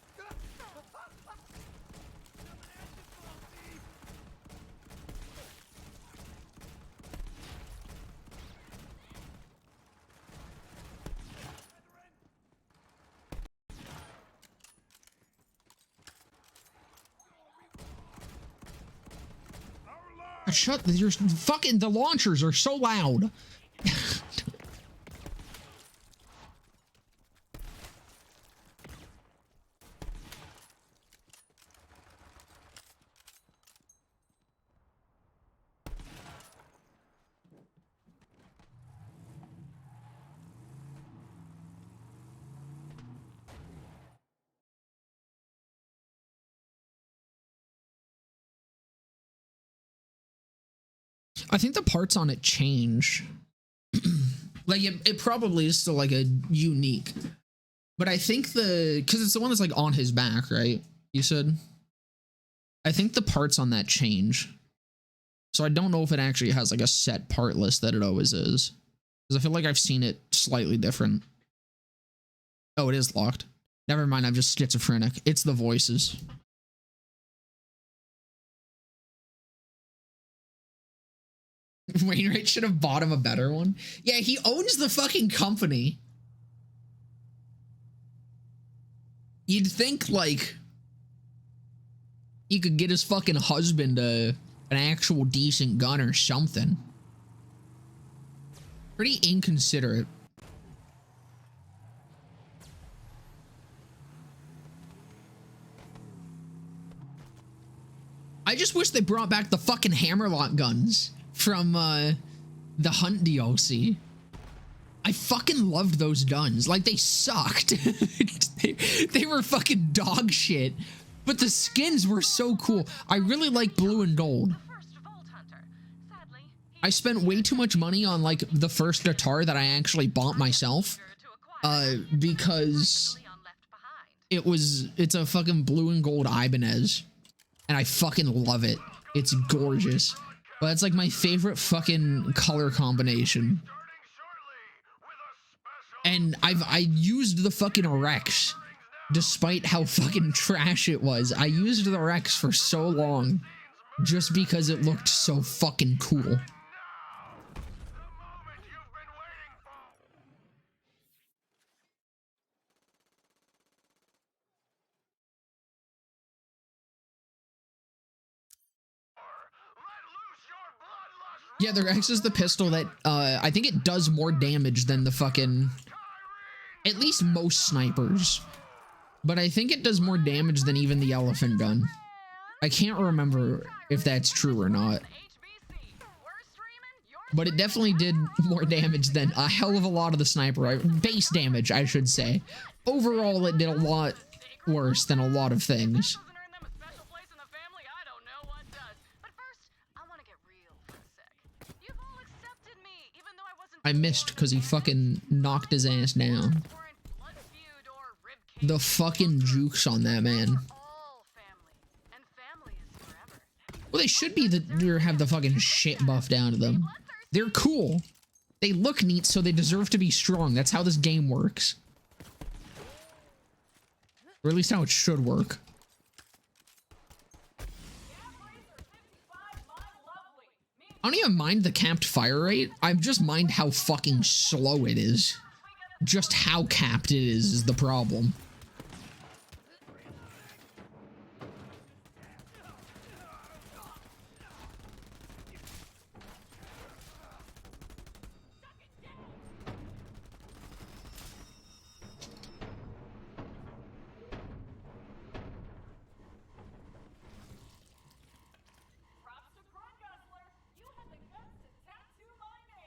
Speaker 1: Shut your fucking. The launchers are so loud. I think the parts on it change. Like it probably is still like a unique, but I think because it's the one that's like on his back, right? You said. I think the parts on that change. So I don't know if it actually has like a set part list that it always is, because I feel like I've seen it slightly different. Oh, it is locked. Never mind. I'm just schizophrenic. It's the voices. Wainwright should have bought him a better one. Yeah, he owns the fucking company. You'd think, like, he could get his fucking husband an actual decent gun or something. Pretty inconsiderate. I just wish they brought back the fucking hammerlock guns from the Hunt DLC. I fucking loved those guns. Like, they sucked. they were fucking dog shit. But the skins were so cool. I really like blue and gold. I spent way too much money on, like, the first guitar that I actually bought myself. Because it's a fucking blue and gold Ibanez. And I fucking love it. It's gorgeous. But it's like my favorite fucking color combination. And I used the fucking Rex, despite how fucking trash it was. I used the Rex for so long, just because it looked so fucking cool. Yeah, the Rex is the pistol that, I think it does more damage than the fucking... At least most snipers. But I think it does more damage than even the elephant gun. I can't remember if that's true or not. But it definitely did more damage than a hell of a lot of the sniper. Base damage, I should say. Overall, it did a lot worse than a lot of things. I missed because he fucking knocked his ass down. The fucking jukes on that man. Well, they should be have the fucking shit buff down to them. They're cool. They look neat, so they deserve to be strong. That's how this game works. Or at least how it should work. I don't even mind the capped fire rate. I just mind how fucking slow it is. Just how capped it is the problem.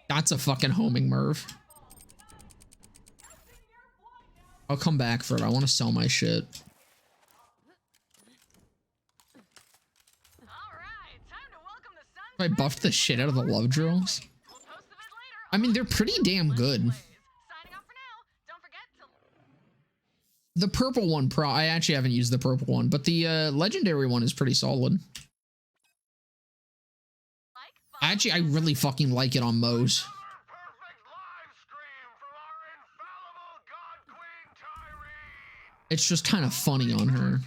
Speaker 1: That's a fucking homing Merv. I'll come back for it. I want to sell my shit. I buffed the shit out of the love drills. I mean, they're pretty damn good. The purple one, I actually haven't used the purple one, but the legendary one is pretty solid. Actually, I really fucking like it on Moze. It's just kind of funny on her.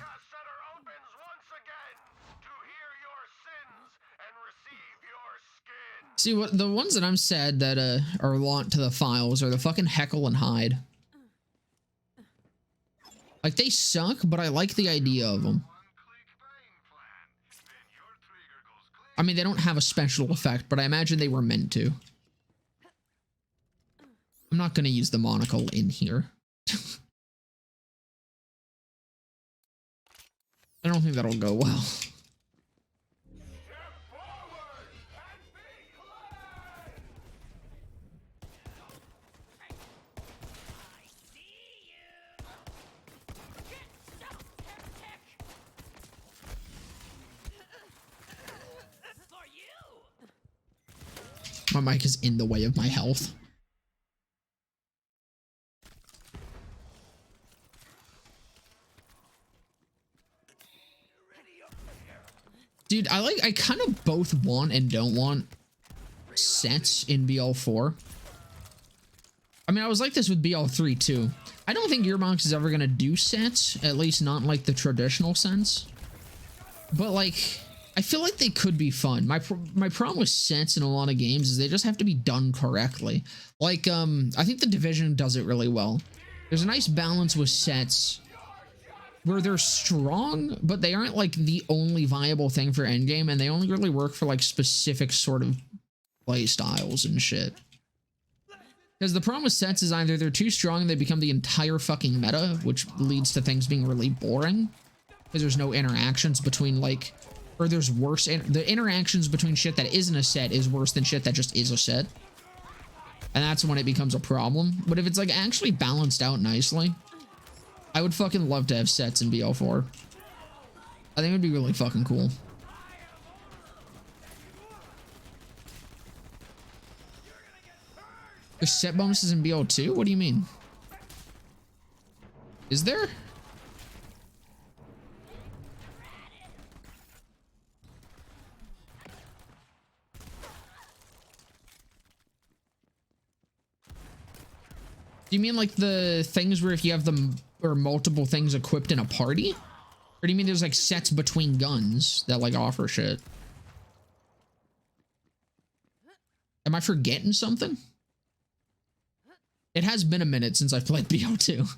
Speaker 1: See, what the ones that I'm sad that are launched to the files are the fucking Heckle and Hide. Like, they suck, but I like the idea of them. I mean, they don't have a special effect, but I imagine they were meant to. I'm not going to use the monocle in here. I don't think that'll go well. My mic is in the way of my health. Dude, I kind of both want and don't want sets in BL4. I mean, I was like this with BL3 too. I don't think Gearbox is ever gonna do sets, at least not in like the traditional sense. But like, I feel like they could be fun. My problem with sets in a lot of games is they just have to be done correctly. Like, I think The Division does it really well. There's a nice balance with sets where they're strong, but they aren't like the only viable thing for endgame, and they only really work for like specific sort of play styles and shit. Because the problem with sets is either they're too strong and they become the entire fucking meta, which leads to things being really boring, because there's no interactions between like, or there's worse, the interactions between shit that isn't a set is worse than shit that just is a set. And that's when it becomes a problem. But if it's like actually balanced out nicely, I would fucking love to have sets in BL4. I think it would be really fucking cool. There's set bonuses in BL2? What do you mean? Is there? Do you mean like the things where if you have them or multiple things equipped in a party? Or do you mean there's like sets between guns that like offer shit? Am I forgetting something? It has been a minute since I've played BO2.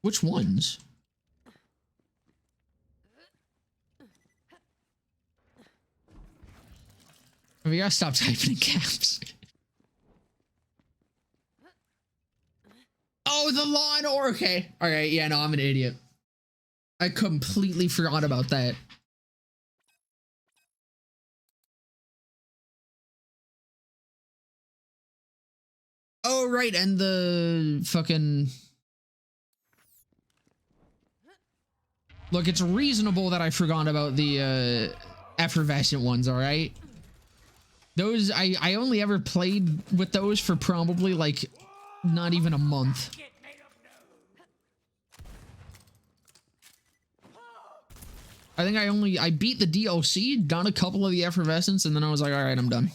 Speaker 1: Which ones? We gotta stop typing in caps. Oh, the Law and Order. Okay. All right. Yeah, no, I'm an idiot. I completely forgot about that. Oh, right. And the fucking... Look, it's reasonable that I forgot about the effervescent ones, all right? Those, I only ever played with those for probably, like, not even a month. I think I beat the DLC, done a couple of the effervescents, and then I was like, all right, I'm done.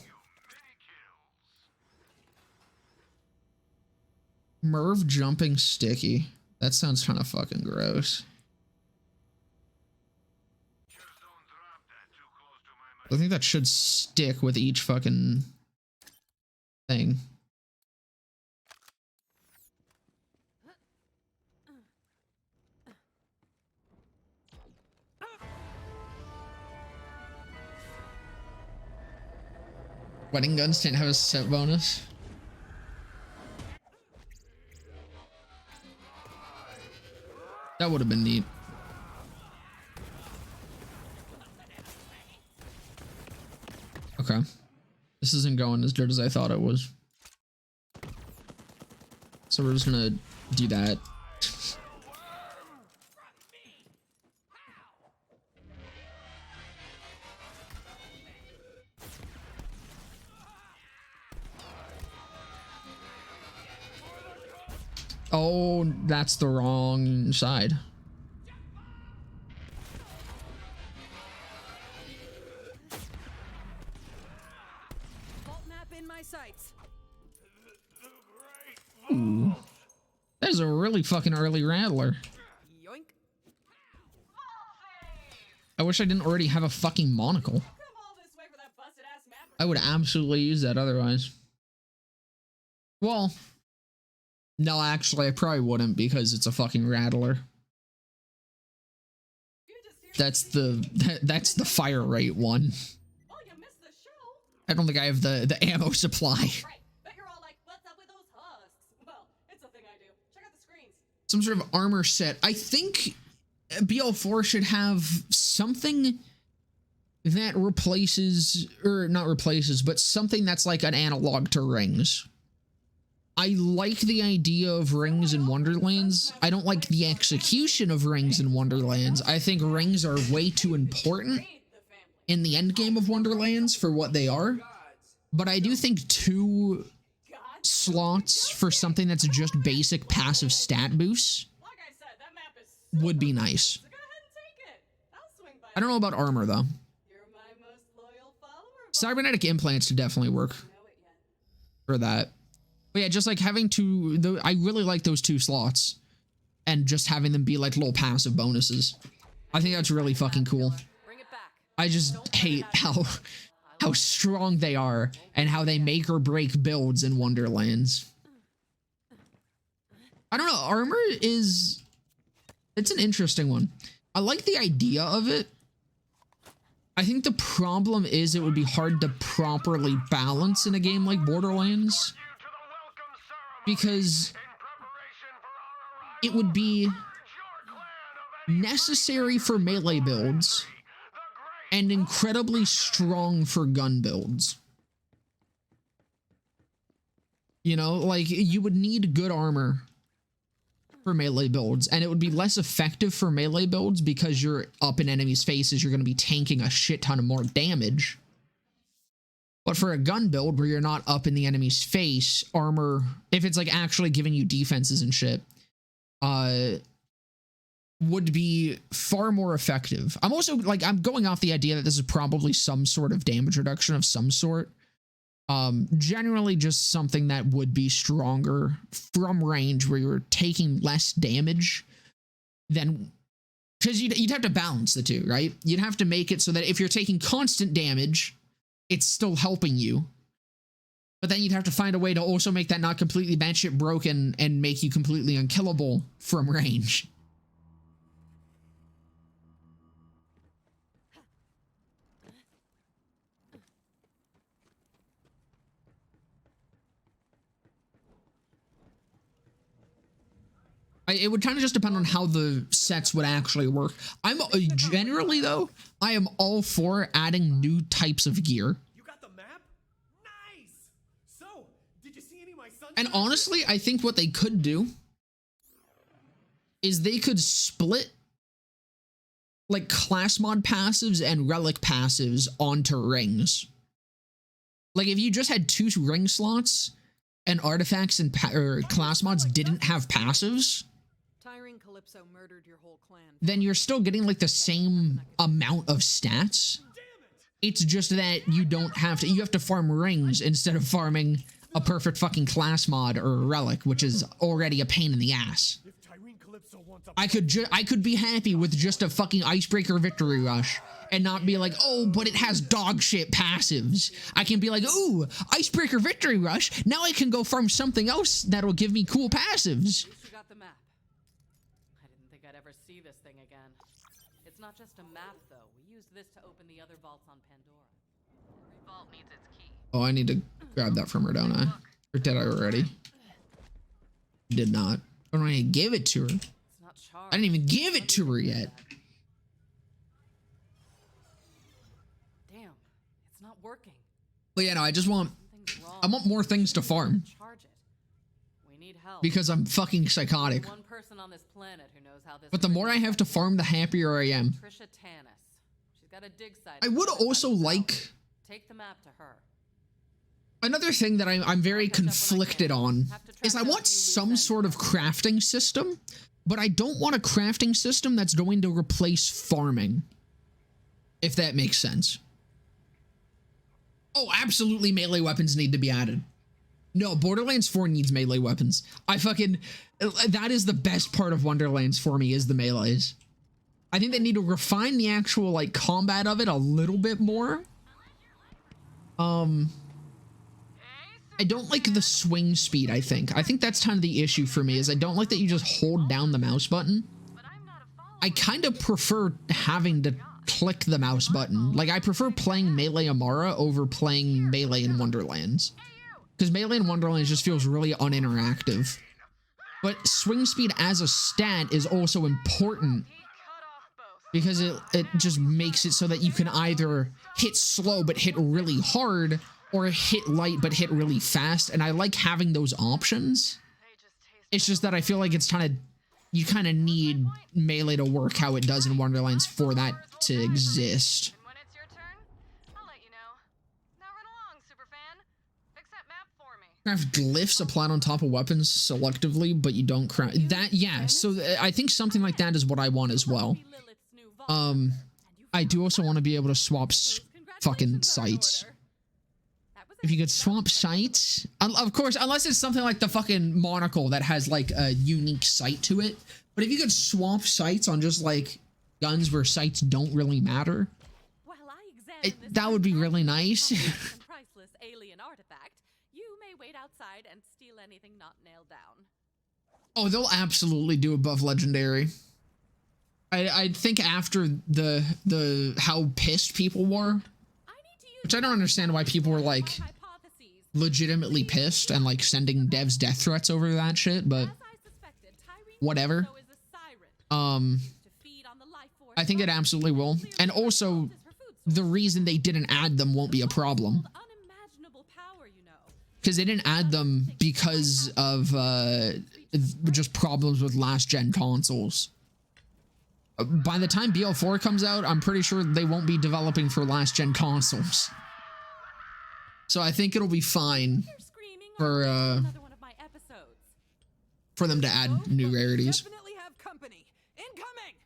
Speaker 1: Merv jumping sticky. That sounds kind of fucking gross. I think that should stick with each fucking thing. Wedding guns didn't have a set bonus. That would have been neat. Okay. This isn't going as good as I thought it was. So we're just gonna do that. Oh, that's the wrong side. Ooh. That is a really fucking early rattler.
Speaker 5: Yoink.
Speaker 1: I wish I didn't already have a fucking monocle. I would absolutely use that otherwise. Well, no, actually, I probably wouldn't because it's a fucking rattler. That's the fire rate one. I don't think I have the ammo supply. Some sort of armor set. I think BL4 should have something that replaces, or not replaces, but something that's like an analog to rings. I like the idea of rings in Wonderlands. I don't like the execution of rings in Wonderlands. I think rings are way too important in the end game of Wonderlands for what they are. But I do think 2 slots for something that's just basic passive stat boosts would be nice. I don't know about armor though. Cybernetic implants should definitely work for that. But yeah, just like having I really like those 2 slots and just having them be like little passive bonuses. I think that's really fucking cool. I just hate how strong they are and how they make or break builds in Wonderlands. I don't know, armor it's an interesting one. I like the idea of it. I think the problem is it would be hard to properly balance in a game like Borderlands, because it would be necessary for melee builds and incredibly strong for gun builds. You know, like, you would need good armor for melee builds, and it would be less effective for melee builds because you're up in enemies' faces, you're going to be tanking a shit ton of more damage. But for a gun build where you're not up in the enemy's face, armor, if it's like actually giving you defenses and shit, would be far more effective. I'm also like, I'm going off the idea that this is probably some sort of damage reduction of some sort. Generally just something that would be stronger from range where you're taking less damage than, because you'd have to balance the two, right? You'd have to make it so that if you're taking constant damage, it's still helping you. But then you'd have to find a way to also make that not completely batshit broken and make you completely unkillable from range. It would kind of just depend on how the sets would actually work. I'm generally, though, I am all for adding new types of gear.
Speaker 6: You got the map? Nice. So, did you see any of my sunshine?
Speaker 1: And honestly, I think what they could do is they could split like class mod passives and relic passives onto rings. Like if you just had 2 ring slots and artifacts and class mods didn't have passives,
Speaker 5: Calypso murdered your whole clan.
Speaker 1: then you're still getting like the same amount of stats. It's just that you don't have to, you have to farm rings instead of farming a perfect fucking class mod or a relic, which is already a pain in the ass. I could be happy with just a fucking icebreaker victory rush and not be like, oh, but it has dog shit passives. I can be like, ooh, icebreaker victory rush. Now I can go farm something else that'll give me cool passives.
Speaker 5: You got the map. I didn't think I'd ever see this thing again. It's not just a map, though. We used this to open the other vaults on Pandora. Every vault needs its key.
Speaker 1: Oh, I need to grab that from her, don't I? Or did I already? Did not. I don't even give it to her. I didn't even give it to her yet.
Speaker 5: Damn, it's not working.
Speaker 1: But yeah, no, I just want, I want more things to farm.
Speaker 5: We need help.
Speaker 1: Because I'm fucking psychotic.
Speaker 5: One person on this planet who knows how this
Speaker 1: But the more I have to farm, the happier I am.
Speaker 5: Trisha Tanis. She's got a dig site.
Speaker 1: I would also like,
Speaker 5: take the map to her.
Speaker 1: another thing that I'm very conflicted on is I want some sort of crafting system, but I don't want a crafting system that's going to replace farming, if that makes sense. Oh, absolutely melee weapons need to be added. No, Borderlands 4 needs melee weapons. That is the best part of Wonderlands for me, is the melees. I think they need to refine the actual, like, combat of it a little bit more. I don't like the swing speed, I think. I think that's kind of the issue for me, is I don't like that you just hold down the mouse button. I kind of prefer having to click the mouse button. Like, I prefer playing Melee Amara over playing Melee in Wonderlands. Because Melee in Wonderlands just feels really uninteractive. But swing speed as a stat is also important, because it just makes it so that you can either hit slow but hit really hard, or hit light but hit really fast, and I like having those options. It's just that I feel like it's kind of, you kind of need melee to work how it does in Wonderlands for that to exist.
Speaker 5: When it's your turn, I'll let you know. Now run along, superfan. Fix that map for me.
Speaker 1: Craft glyphs applied on top of weapons selectively, but you don't craft that. Yeah, so I think something like that is what I want as well. I do also want to be able to swap fucking sights. If you could swap sights, of course, unless it's something like the fucking monocle that has like a unique sight to it. But if you could swap sights on just like guns where sights don't really matter, that would be really nice.
Speaker 5: Priceless alien artifact. You may wait outside and steal anything not nailed down.
Speaker 1: Oh, they'll absolutely do above legendary. I think after the how pissed people were, which I don't understand why people were like legitimately pissed and like sending devs death threats over that shit, but whatever. I think it absolutely will. And also, the reason they didn't add them won't be a problem.
Speaker 5: Unimaginable power, you know.
Speaker 1: Because they didn't add them because of just problems with last-gen consoles. By the time BL4 comes out, I'm pretty sure they won't be developing for last-gen consoles. So I think it'll be fine for them to add new rarities.
Speaker 8: Definitely have company. Incoming.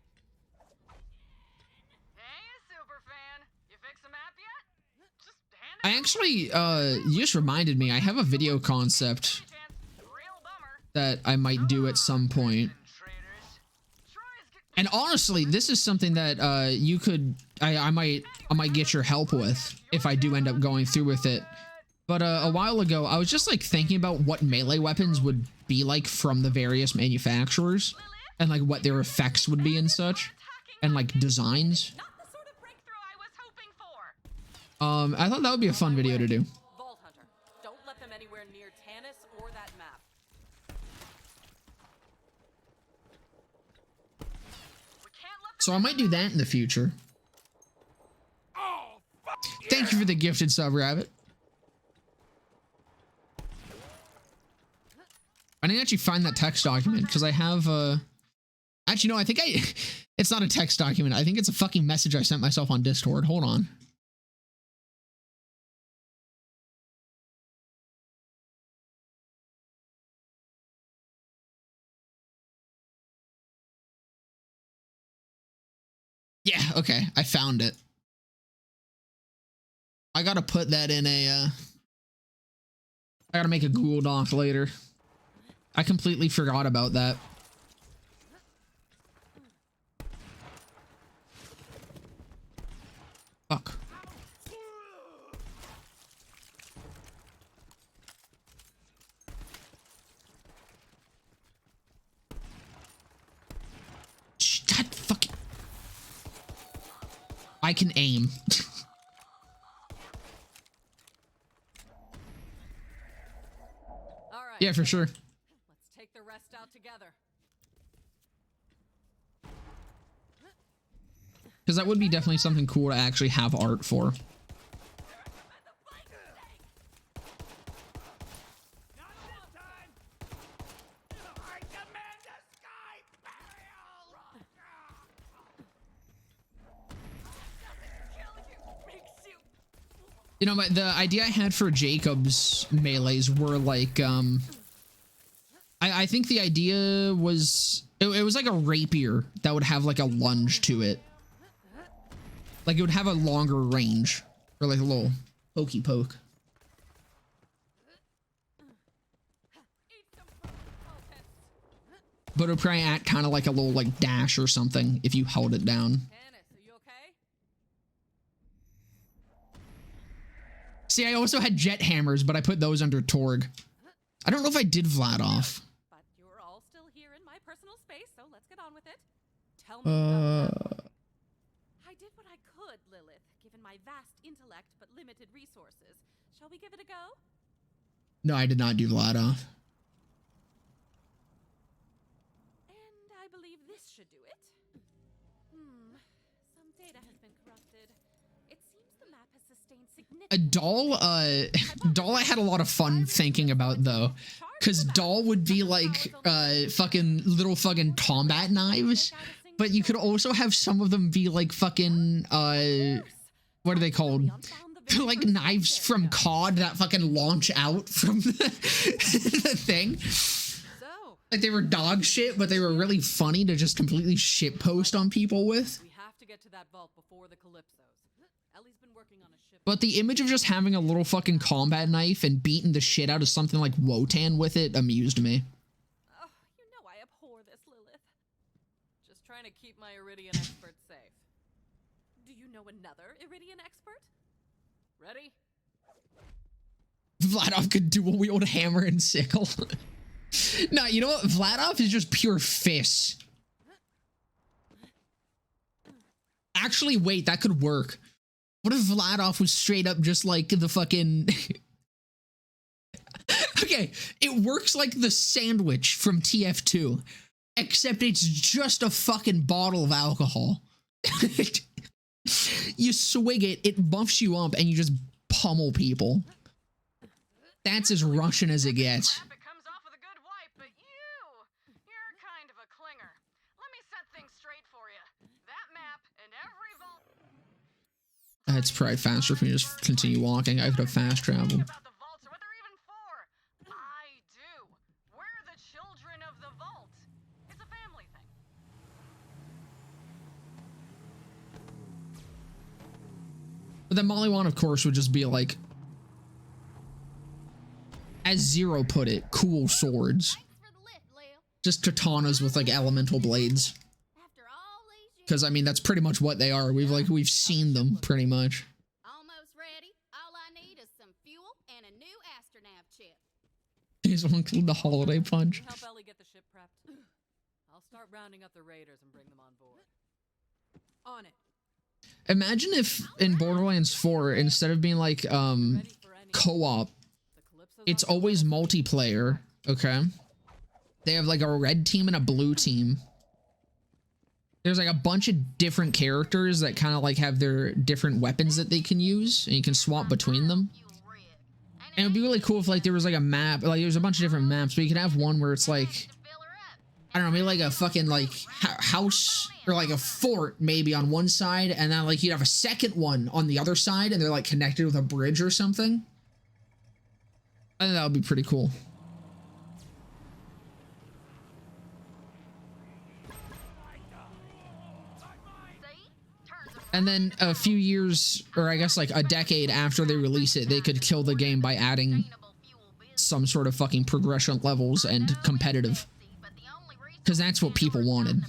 Speaker 5: Hey, superfan. You fix a map yet? Just hand
Speaker 1: I actually, you just reminded me, I have a video concept that I might do at some point. And honestly, this is something that you could, I might get your help with if I do end up going through with it. But a while ago, I was just like thinking about what melee weapons would be like from the various manufacturers, and like what their effects would be and such, and like designs. I thought that would be a fun video to do.
Speaker 5: Vault Hunter. Don't let them anywhere near Tanis or that map.
Speaker 1: So I might do that in the future. Thank you for the gifted sub, Rabbit. I didn't actually find that text document because I have actually no, I think it's not a text document. I think it's a fucking message I sent myself on Discord. Hold on. Yeah, okay, I found it. I gotta put that in a I gotta make a Google Doc later. I completely forgot about that. Fuck. God fucking. I can aim.
Speaker 5: All right.
Speaker 1: Yeah, for sure.
Speaker 5: Let's take the rest out together.
Speaker 1: Because that would be definitely something cool to actually have art for. You know, the idea I had for Jacob's melees were like, I think the idea was, it was like a rapier that would have like a lunge to it. Like it would have a longer range, or like a little pokey poke. But it would probably act kind of like a little like dash or something if you held it down.
Speaker 5: Tanis, are you okay?
Speaker 1: See, I also had jet hammers, but I put those under Torg. I don't know if I did Vladoff.
Speaker 5: But you're all still here in my personal space, so let's get on with it. Tell me about that. I did what I could, Lilith, given my vast intellect but limited resources. Shall we give it a go?
Speaker 1: No, I did not do Vladoff.
Speaker 5: And I believe this should do it. Some data has been corrupted. It seems the map has sustained significant...
Speaker 1: Doll I had a lot of fun thinking about though, because Doll would be like fucking little fucking combat knives, but you could also have some of them be like fucking what are they called? Like knives from COD that fucking launch out from the thing. Like they were dog shit, but they were really funny to just completely shitpost on people with.
Speaker 5: We have to get to that vault before the Calypsos. Ellie's been working on a ship.
Speaker 1: But the image of just having a little fucking combat knife and beating the shit out of something like Wotan with it amused me.
Speaker 5: Oh, you know I abhor this, Lilith. Just trying to keep my Iridian expert safe. Do you know another Iridian expert? Ready?
Speaker 1: Vladoff could dual wield hammer and sickle. Nah, you know what? Vladoff is just pure fists. Actually, wait, that could work. What if Vladoff was straight up just like the fucking... Okay, it works like the sandwich from TF2, except it's just a fucking bottle of alcohol. You swig it, it buffs you up, and you just pummel people. That's as Russian as it gets.
Speaker 5: It comes off with a good wipe, but you're kind of a clinger. Let me set things straight for you. That map and every vault.
Speaker 1: It's probably faster for me to just continue walking. I could have fast traveled.
Speaker 5: About the vaults or what they're even for. I do. We're the children of the vault. It's a family thing.
Speaker 1: But then Molly-Wan, of course, would just be like, as Zero put it, cool swords. Just katanas with like elemental blades. Because I mean, that's pretty much what they are. We've seen them pretty much.
Speaker 7: Almost ready. All I need is some fuel and a new astronav chip.
Speaker 1: These will include the holiday punch.
Speaker 5: Help Ellie get the ship prepped. I'll start rounding up the raiders and bring them on board. On it.
Speaker 1: Imagine if in Borderlands 4, instead of being like co-op, it's always multiplayer, okay? They have like a red team and a blue team. There's like a bunch of different characters that kind of like have their different weapons that they can use, and you can swap between them. And it would be really cool if like there was like a map, like there's a bunch of different maps, but you could have one where it's like, I don't know, maybe like a fucking like house or like a fort maybe on one side, and then like you'd have a second one on the other side, and they're like connected with a bridge or something. I think that would be pretty cool. And then a few years, or I guess like a decade after they release it, they could kill the game by adding some sort of fucking progression levels and competitive. Because that's what people wanted.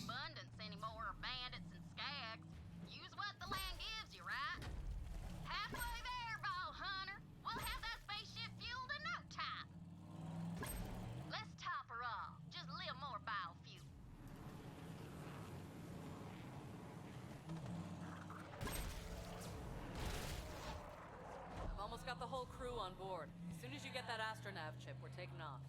Speaker 5: Got the whole crew on board. As soon as you get that astronav chip, we're taking off.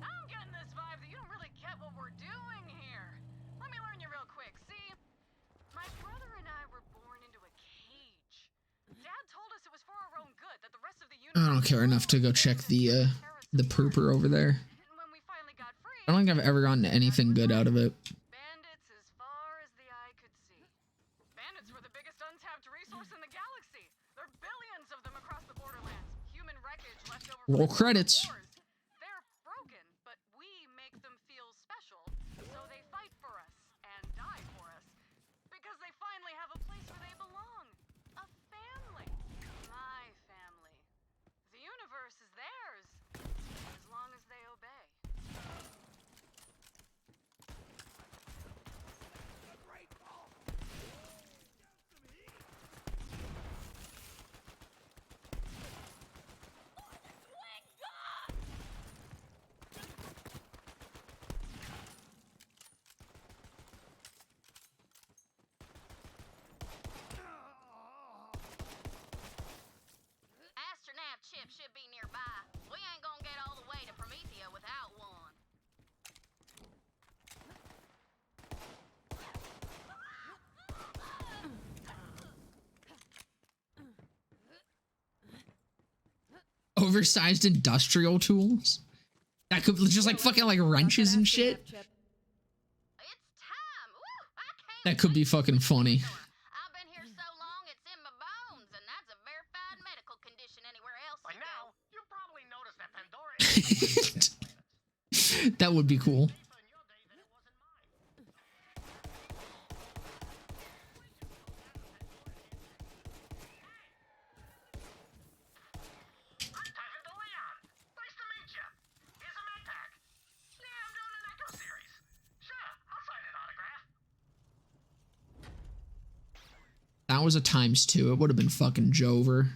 Speaker 5: I'm getting this vibe that you don't really get what we're doing here. Let me learn you real quick. See, my brother and I were born into a cage. Dad told us it was for our own good, that the rest of the universe.
Speaker 1: I don't care enough to go check the pooper over there.
Speaker 5: When we finally got free,
Speaker 1: I don't think I've ever gotten anything good out of it.
Speaker 5: bandits as far as the eye could see. Bandits were the biggest untapped resource in the galaxy. There are billions of them across the borderlands. Human wreckage left over
Speaker 1: Roll
Speaker 5: from
Speaker 1: credits.
Speaker 5: wars. They're broken, but we make them feel special. So they fight for us and die for us. Because they finally have a place where they belong. A family. My family. The universe is theirs. As long as they obey.
Speaker 7: Astronav chip should be nearby. We ain't gonna get all the way to Promethea without one.
Speaker 1: Oversized industrial tools? That could just like fucking like wrenches and shit.
Speaker 7: It's time. Woo, I can't
Speaker 1: That could be fucking funny.
Speaker 7: I've been here so long it's in my bones, and that's a verified medical condition anywhere else.
Speaker 4: By
Speaker 7: you
Speaker 4: now,
Speaker 7: go.
Speaker 4: you've probably noticed that Pandora is
Speaker 1: That would be cool.
Speaker 4: safer in your day than it was in mine. Talking to Leon. Nice to meet you. Here's a med pack. Yeah, I'm doing an Echo series. Sure, I'll sign an autograph.
Speaker 1: That was a ×2. It would have been fucking Jover.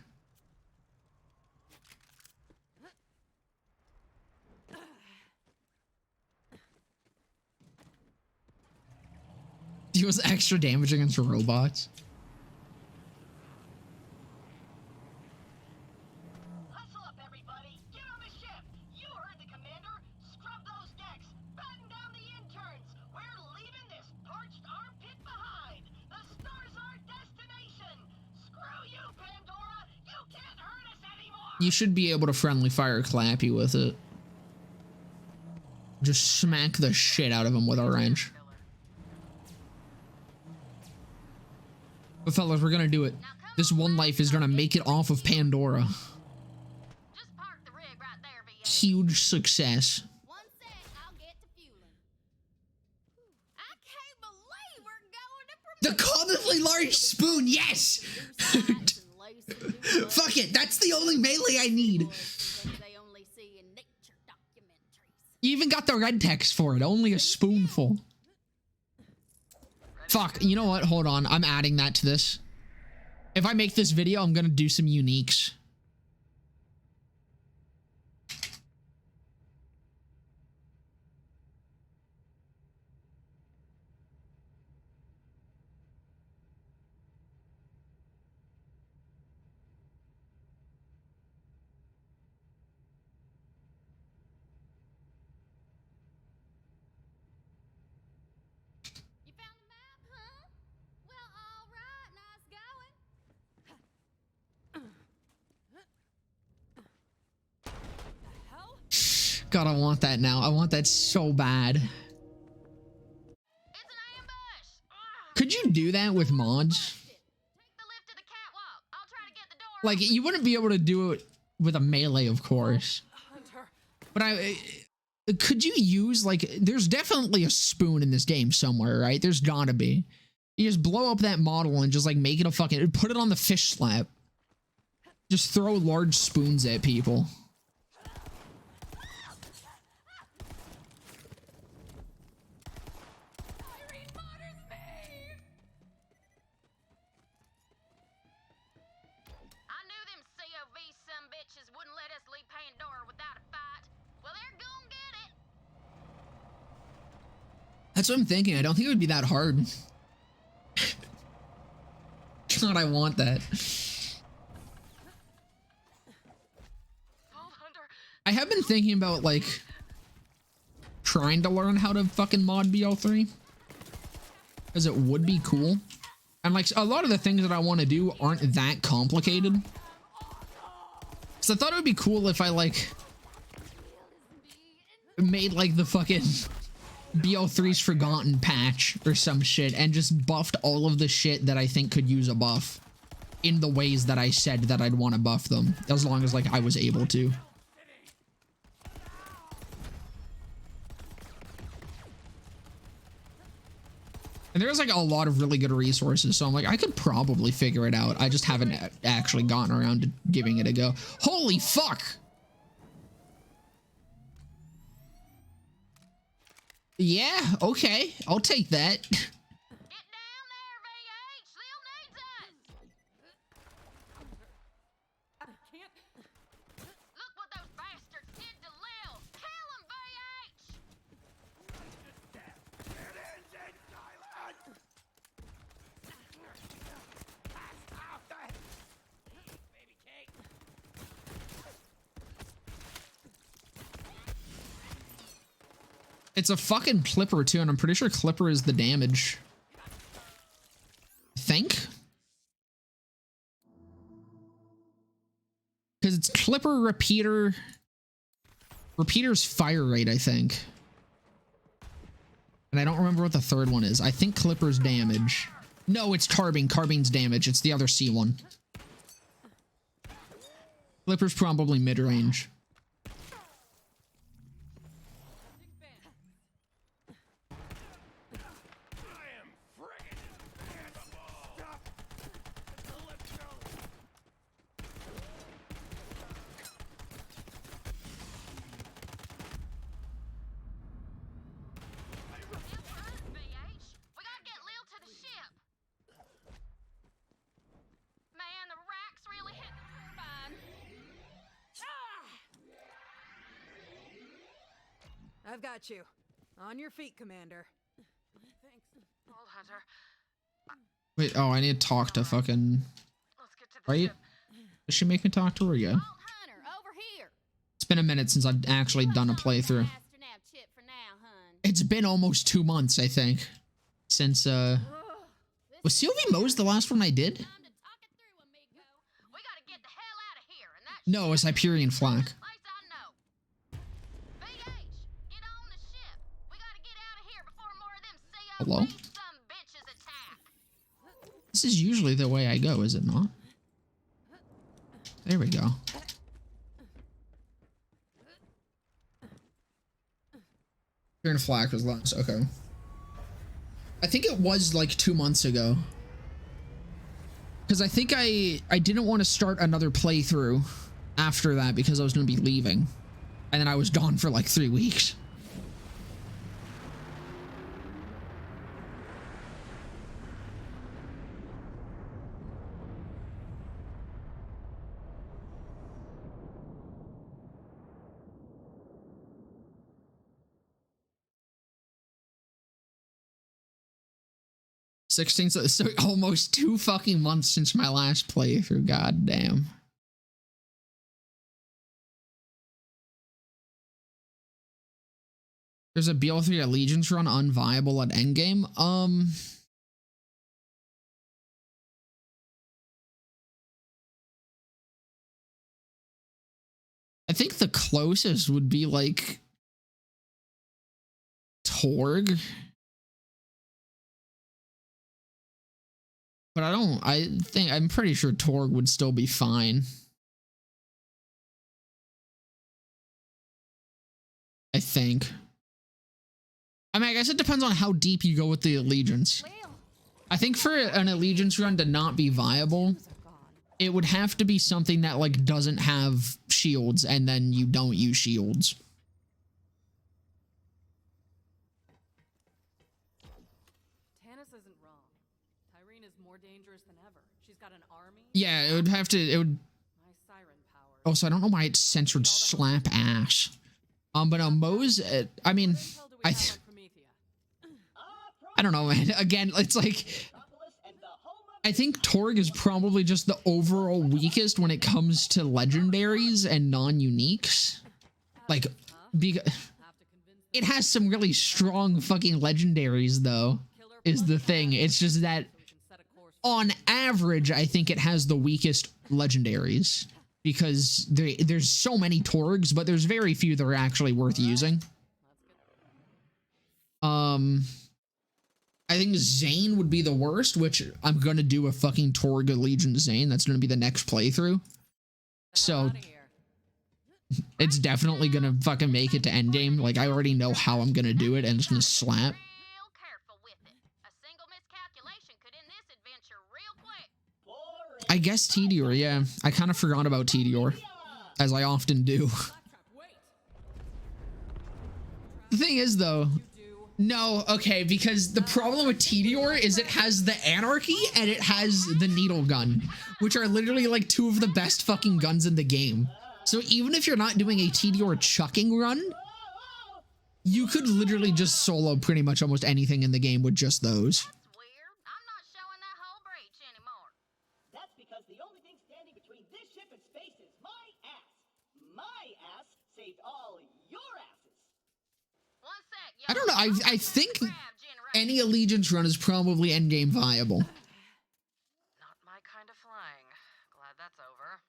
Speaker 1: Deals extra damage against robots.
Speaker 3: Hustle up, everybody. Get on the ship. You heard the commander. Scrub those decks. Batten down the interns. We're leaving this parched armpit behind. The stars are our destination. Screw you, Pandora. You can't hurt us anymore.
Speaker 1: You should be able to friendly fire Clappy with it. Just smack the shit out of him with a wrench. But fellas, we're gonna do it. This one life is gonna make it off of Pandora.
Speaker 7: Just park the rig right there, VA.
Speaker 1: Huge success.
Speaker 7: 1 sec, I'll get to fueling. I can't believe we're going to
Speaker 1: The comically large spoon, yes! Fuck it, that's the only melee I need.
Speaker 7: They only see in nature documentaries.
Speaker 1: You even got the red text for it, only a spoonful. Fuck, you know what? Hold on, I'm adding that to this. If I make this video, I'm gonna do some uniques.
Speaker 7: You found the map, huh? Well, all right, nice going.
Speaker 5: The hell?
Speaker 1: God, I want that now. I want that so bad.
Speaker 7: It's an ambush.
Speaker 1: Could you do that with mods?
Speaker 7: Take the lift to the catwalk. I'll try to get the door.
Speaker 1: Like, you wouldn't be able to do it with a melee, of course.
Speaker 5: Hunter.
Speaker 1: But could you use, like, there's definitely a spoon in this game somewhere, right? There's gotta be. You just blow up that model and just, like, make it a fucking, put it on the fish slap. Just throw large spoons at people.
Speaker 7: I knew them COV sumbitches wouldn't let us leave Pandora without a fight. Well, they're gonna get it.
Speaker 1: That's what I'm thinking. I don't think it would be that hard. God, I want that.
Speaker 7: Hold, Hunter.
Speaker 1: I have been thinking about, like, trying to learn how to fucking mod BL3. Because it would be cool. And, like, a lot of the things that I want to do aren't that complicated. So I thought it would be cool if I, like, made, like, the fucking BL3's Forgotten patch or some shit and just buffed all of the shit that I think could use a buff in the ways that I said that I'd want to buff them, as long as, like, I was able to. And there's, like, a lot of really good resources, so I'm like, I could probably figure it out. I just haven't actually gotten around to giving it a go. Holy fuck! Yeah, okay. I'll take that.
Speaker 7: Get down there, VH. Lil needs us.
Speaker 5: I can't.
Speaker 7: Look what those bastards did to Lil. Kill him, VH.
Speaker 1: It's a fucking Clipper, too, and I'm pretty sure Clipper is the damage. I think? Because it's Clipper, Repeater... Repeater's fire rate, I think. And I don't remember what the third one is. I think Clipper's damage. No, it's Carbine. Carbine's damage. It's the other C one. Clipper's probably mid-range.
Speaker 8: I've got you. On your feet, Commander.
Speaker 5: Thanks. Old Hunter,
Speaker 1: Wait, oh, I need to talk to fucking...
Speaker 5: let's get to the
Speaker 1: Right?
Speaker 5: ship.
Speaker 1: Does she make me talk to her? Yeah.
Speaker 7: Old Hunter, over here.
Speaker 1: It's been a minute since I've actually done a playthrough.
Speaker 7: Astronaut chip for now, hun.
Speaker 1: It's been almost 2 months, I think. Since, Was Sylvie Moze the last one I did?
Speaker 7: Time to talk it through, amigo. We gotta get the hell out of here, and that's
Speaker 1: No, it's Hyperion Flak.
Speaker 7: place I know. BH, get on the ship. We gotta get out of here before more of them COP
Speaker 1: Hello?
Speaker 7: some bitches attack.
Speaker 1: This is usually the way I go, is it not? There we go. Hyperion Flak was last, okay. I think it was like 2 months ago. Because I think I didn't want to start another playthrough after that because I was going to be leaving. And then I was gone for like 3 weeks. So almost 2 fucking months since my last playthrough. God damn. There's a BL3 Allegiance run unviable at endgame. I think the closest would be like Torg. But I'm pretty sure Torg would still be fine. I think. I mean, I guess it depends on how deep you go with the Allegiance. I think for an Allegiance run to not be viable, it would have to be something that like doesn't have shields and then you don't use shields.
Speaker 5: Tannis isn't wrong. Tyreen is more dangerous than ever. She's got an army.
Speaker 1: Yeah, it would have to, it would.
Speaker 5: My siren power.
Speaker 1: Also, I don't know why it's censored slap ass. But Moze, I mean, I don't know, man. Again, it's like, I think Torg is probably just the overall weakest when it comes to legendaries and non-uniques. Like, because it has some really strong fucking legendaries, though, is the thing. It's just that, on average, I think it has the weakest legendaries. Because there's so many Torgs, but there's very few that are actually worth using. I think Zane would be the worst, which I'm gonna do a fucking Torg Allegiance Zane. That's gonna be the next playthrough. So it's definitely gonna fucking make it to endgame. Like, I already know how I'm gonna do it, and it's gonna slap.
Speaker 7: Real careful with it. A single miscalculation could end this adventure real quick.
Speaker 1: I guess Tedior, yeah. I kind of forgot about Tedior, as I often do. The thing is, though, no, okay, because the problem with Tedior is it has the Anarchy and it has the Needle Gun, which are literally like 2 of the best fucking guns in the game. So even if you're not doing a Tedior chucking run, you could literally just solo pretty much almost anything in the game with just those.
Speaker 7: That's weird. I'm not showing that whole breach anymore.
Speaker 3: That's because the only thing standing between this ship and space is my ass. My ass saved all your asses.
Speaker 7: One sec, yo.
Speaker 1: I don't know, I think any Allegiance run is probably endgame viable.
Speaker 5: Not my kind of flying. Glad that's over.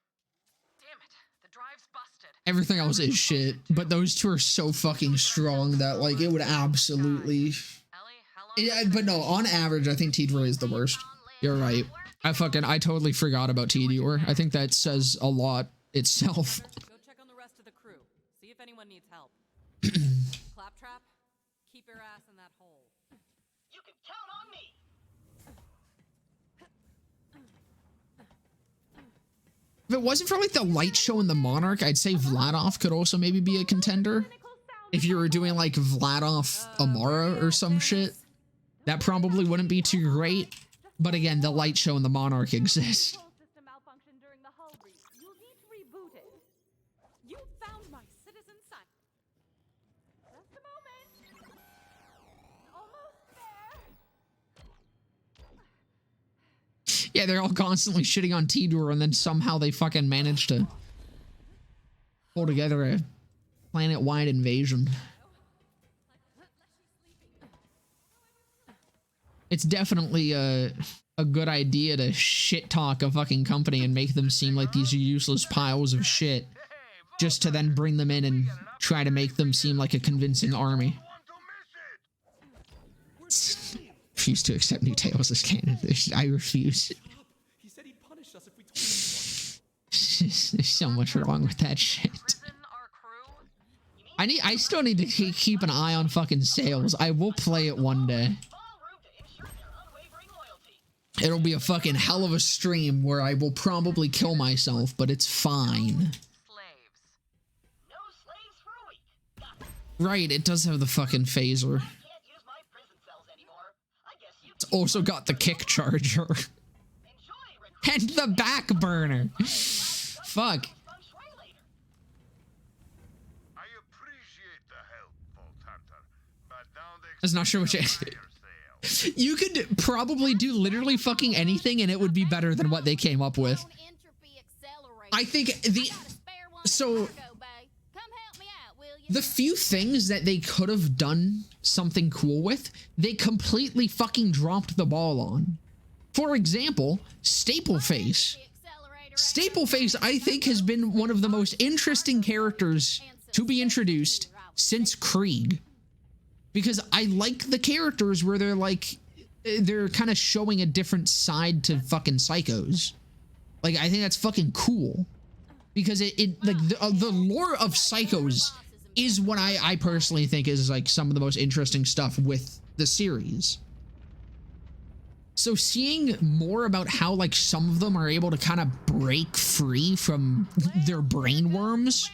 Speaker 5: Damn it, the drive's busted.
Speaker 1: Everything else is shit, but those 2 are so fucking strong that, like, it would absolutely...
Speaker 5: Ellie, how long
Speaker 1: Yeah, but no, on average, I think Tedior is the worst. You're right. I totally forgot about Tedior. I think that says a lot itself.
Speaker 5: Go check on the rest of the crew. See if anyone needs help. Claptrap, keep your ass in that hole.
Speaker 3: You can count on me.
Speaker 1: If it wasn't for, like, the light show and the Monarch, I'd say Vladov could also maybe be a contender. If you were doing, like, Vladov Amara or some shit, that probably wouldn't be too great. But again, the light show and the Monarch exist.
Speaker 5: Control system malfunctioned during the hull breach. You'll need to reboot it. You found my citizen son. Just a moment. Almost there.
Speaker 1: Yeah, they're all constantly shitting on Tidor, and then somehow they fucking manage to pull together a planet-wide invasion. It's definitely a good idea to shit talk a fucking company and make them seem like these useless piles of shit, just to then bring them in and try to make them seem like a convincing army. Refuse to accept new tales as canon. I refuse.
Speaker 6: He said he'd punish us if we told him.
Speaker 1: There's so much wrong with that shit. I still need to keep an eye on fucking sales. I will play it one day. It'll be a fucking hell of a stream where I will probably kill myself, but it's fine. Right, it does have the fucking phaser. It's also got the kick charger. And the back burner. Fuck. I was not sure what you could probably do literally fucking anything and it would be better than what they came up with. I think the few things that they could have done something cool with, they completely fucking dropped the ball on. For example, Stapleface. Stapleface, I think, has been one of the most interesting characters to be introduced since Krieg. Because I like the characters where they're kind of showing a different side to fucking psychos. Like, I think that's fucking cool. Because the lore of psychos is what I personally think is like some of the most interesting stuff with the series. So seeing more about how like some of them are able to kind of break free from their brain worms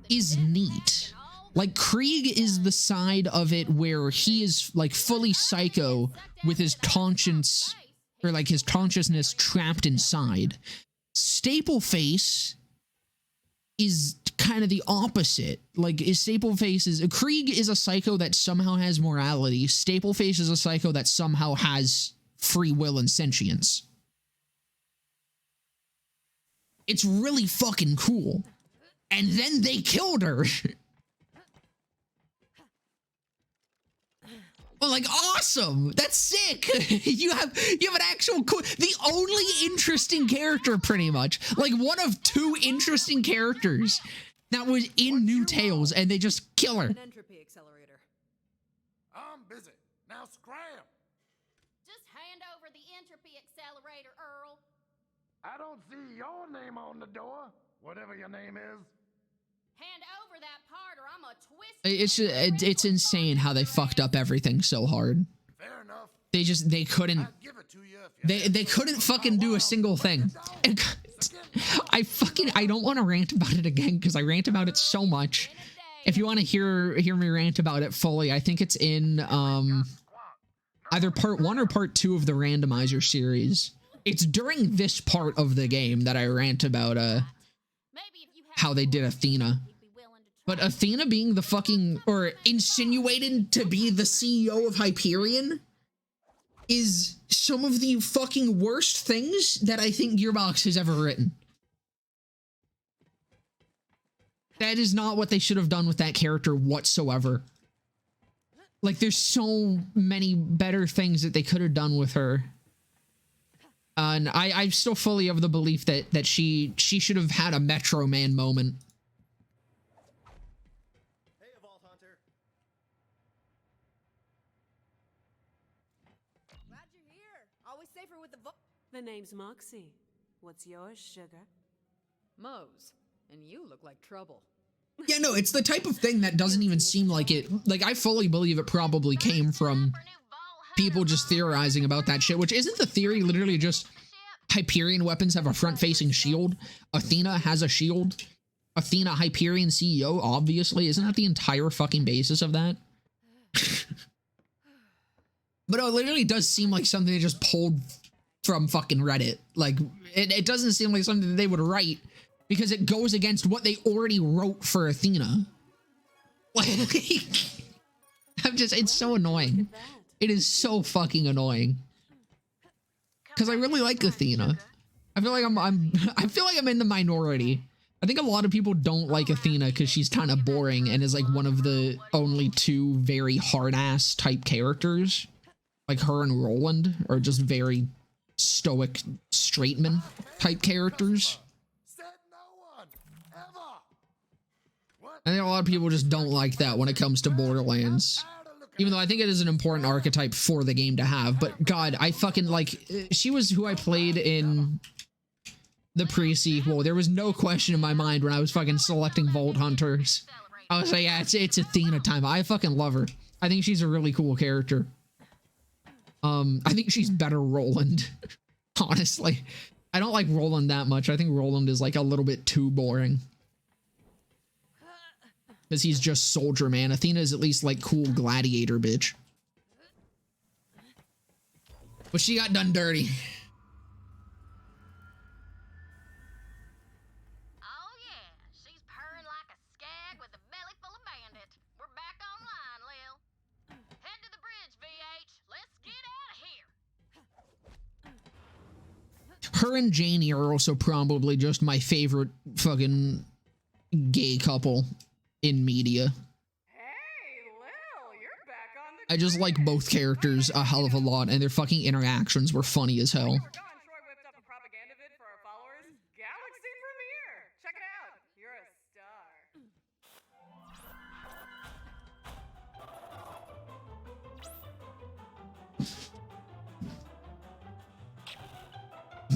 Speaker 1: is neat. Like, Krieg is the side of it where he is like fully psycho with his conscience, or like his consciousness trapped inside. Stapleface is kind of the opposite. Like, Krieg is a psycho that somehow has morality. Stapleface is a psycho that somehow has free will and sentience. It's really fucking cool. And then they killed her. Well, like, awesome. That's sick. You have an actual the only interesting character, pretty much. Like, one of two interesting characters that was in New Tales, and they just kill her.
Speaker 8: An entropy accelerator.
Speaker 2: I'm busy. Now scram.
Speaker 7: Just hand over the entropy accelerator, Earl.
Speaker 2: I don't see your name on the door, whatever your name is.
Speaker 7: Hand over that part or I'm a twist.
Speaker 1: It's insane how they fucked up everything so hard.
Speaker 2: Fair enough.
Speaker 1: They couldn't.
Speaker 2: I'll give it to you if
Speaker 1: They couldn't fucking do a single thing. And I don't want to rant about it again because I rant about it so much. If you want to hear me rant about it fully, I think it's in either part 1 or part 2 of the randomizer series. It's during this part of the game that I rant about how they did Athena. But Athena being the fucking, or insinuated to be the CEO of Hyperion is some of the fucking worst things that I think Gearbox has ever written. That is not what they should have done with that character whatsoever. Like, there's so many better things that they could have done with her. And I'm still fully of the belief that she should have had a Metro Man moment.
Speaker 6: Hey, Vault Hunter.
Speaker 8: Glad you're here. Always safer with the The name's Moxie. What's yours, sugar?
Speaker 9: Moze, and you look like trouble.
Speaker 1: Yeah, no, it's the type of thing that doesn't even seem like it. Like, I fully believe it probably came from people just theorizing about that shit, which isn't the theory literally just Hyperion weapons have a front-facing shield? Athena has a shield? Athena, Hyperion CEO, obviously. Isn't that the entire fucking basis of that? But it literally does seem like something they just pulled from fucking Reddit. Like, it doesn't seem like something that they would write because it goes against what they already wrote for Athena. Like, it's so annoying. It is so fucking annoying. because I really like Athena. I feel like I feel like I'm in the minority. I think a lot of people don't like Athena because she's kind of boring and is like one of the only two very hard-ass type characters. Like her and Roland are just very stoic straightman type characters. I think a lot of people just don't like that when it comes to Borderlands. Even though I think it is an important archetype for the game to have. But God, I fucking like... She was who I played in the pre-sequel. There was no question in my mind when I was fucking selecting Vault Hunters. I was like, yeah, it's Athena time. I fucking love her. I think she's a really cool character. I think she's better Roland. Honestly. I don't like Roland that much. I think Roland is like a little bit too boring. Because he's just soldier, man. Athena is at least like cool gladiator, bitch. But she got done dirty.
Speaker 7: Oh yeah, she's purring like a skag with a belly full of bandit. We're back online, Lil. Head to the bridge, VH. Let's get out of here.
Speaker 1: Her and Janie are also probably just my favorite fucking gay couple in media.
Speaker 8: Hey, Lil, you're back on the
Speaker 1: I just like both characters a hell of a lot, and their fucking interactions were funny as hell.
Speaker 8: Troy whipped up a propaganda vid for our followers. Galaxy premiere. Check it out. You're a star.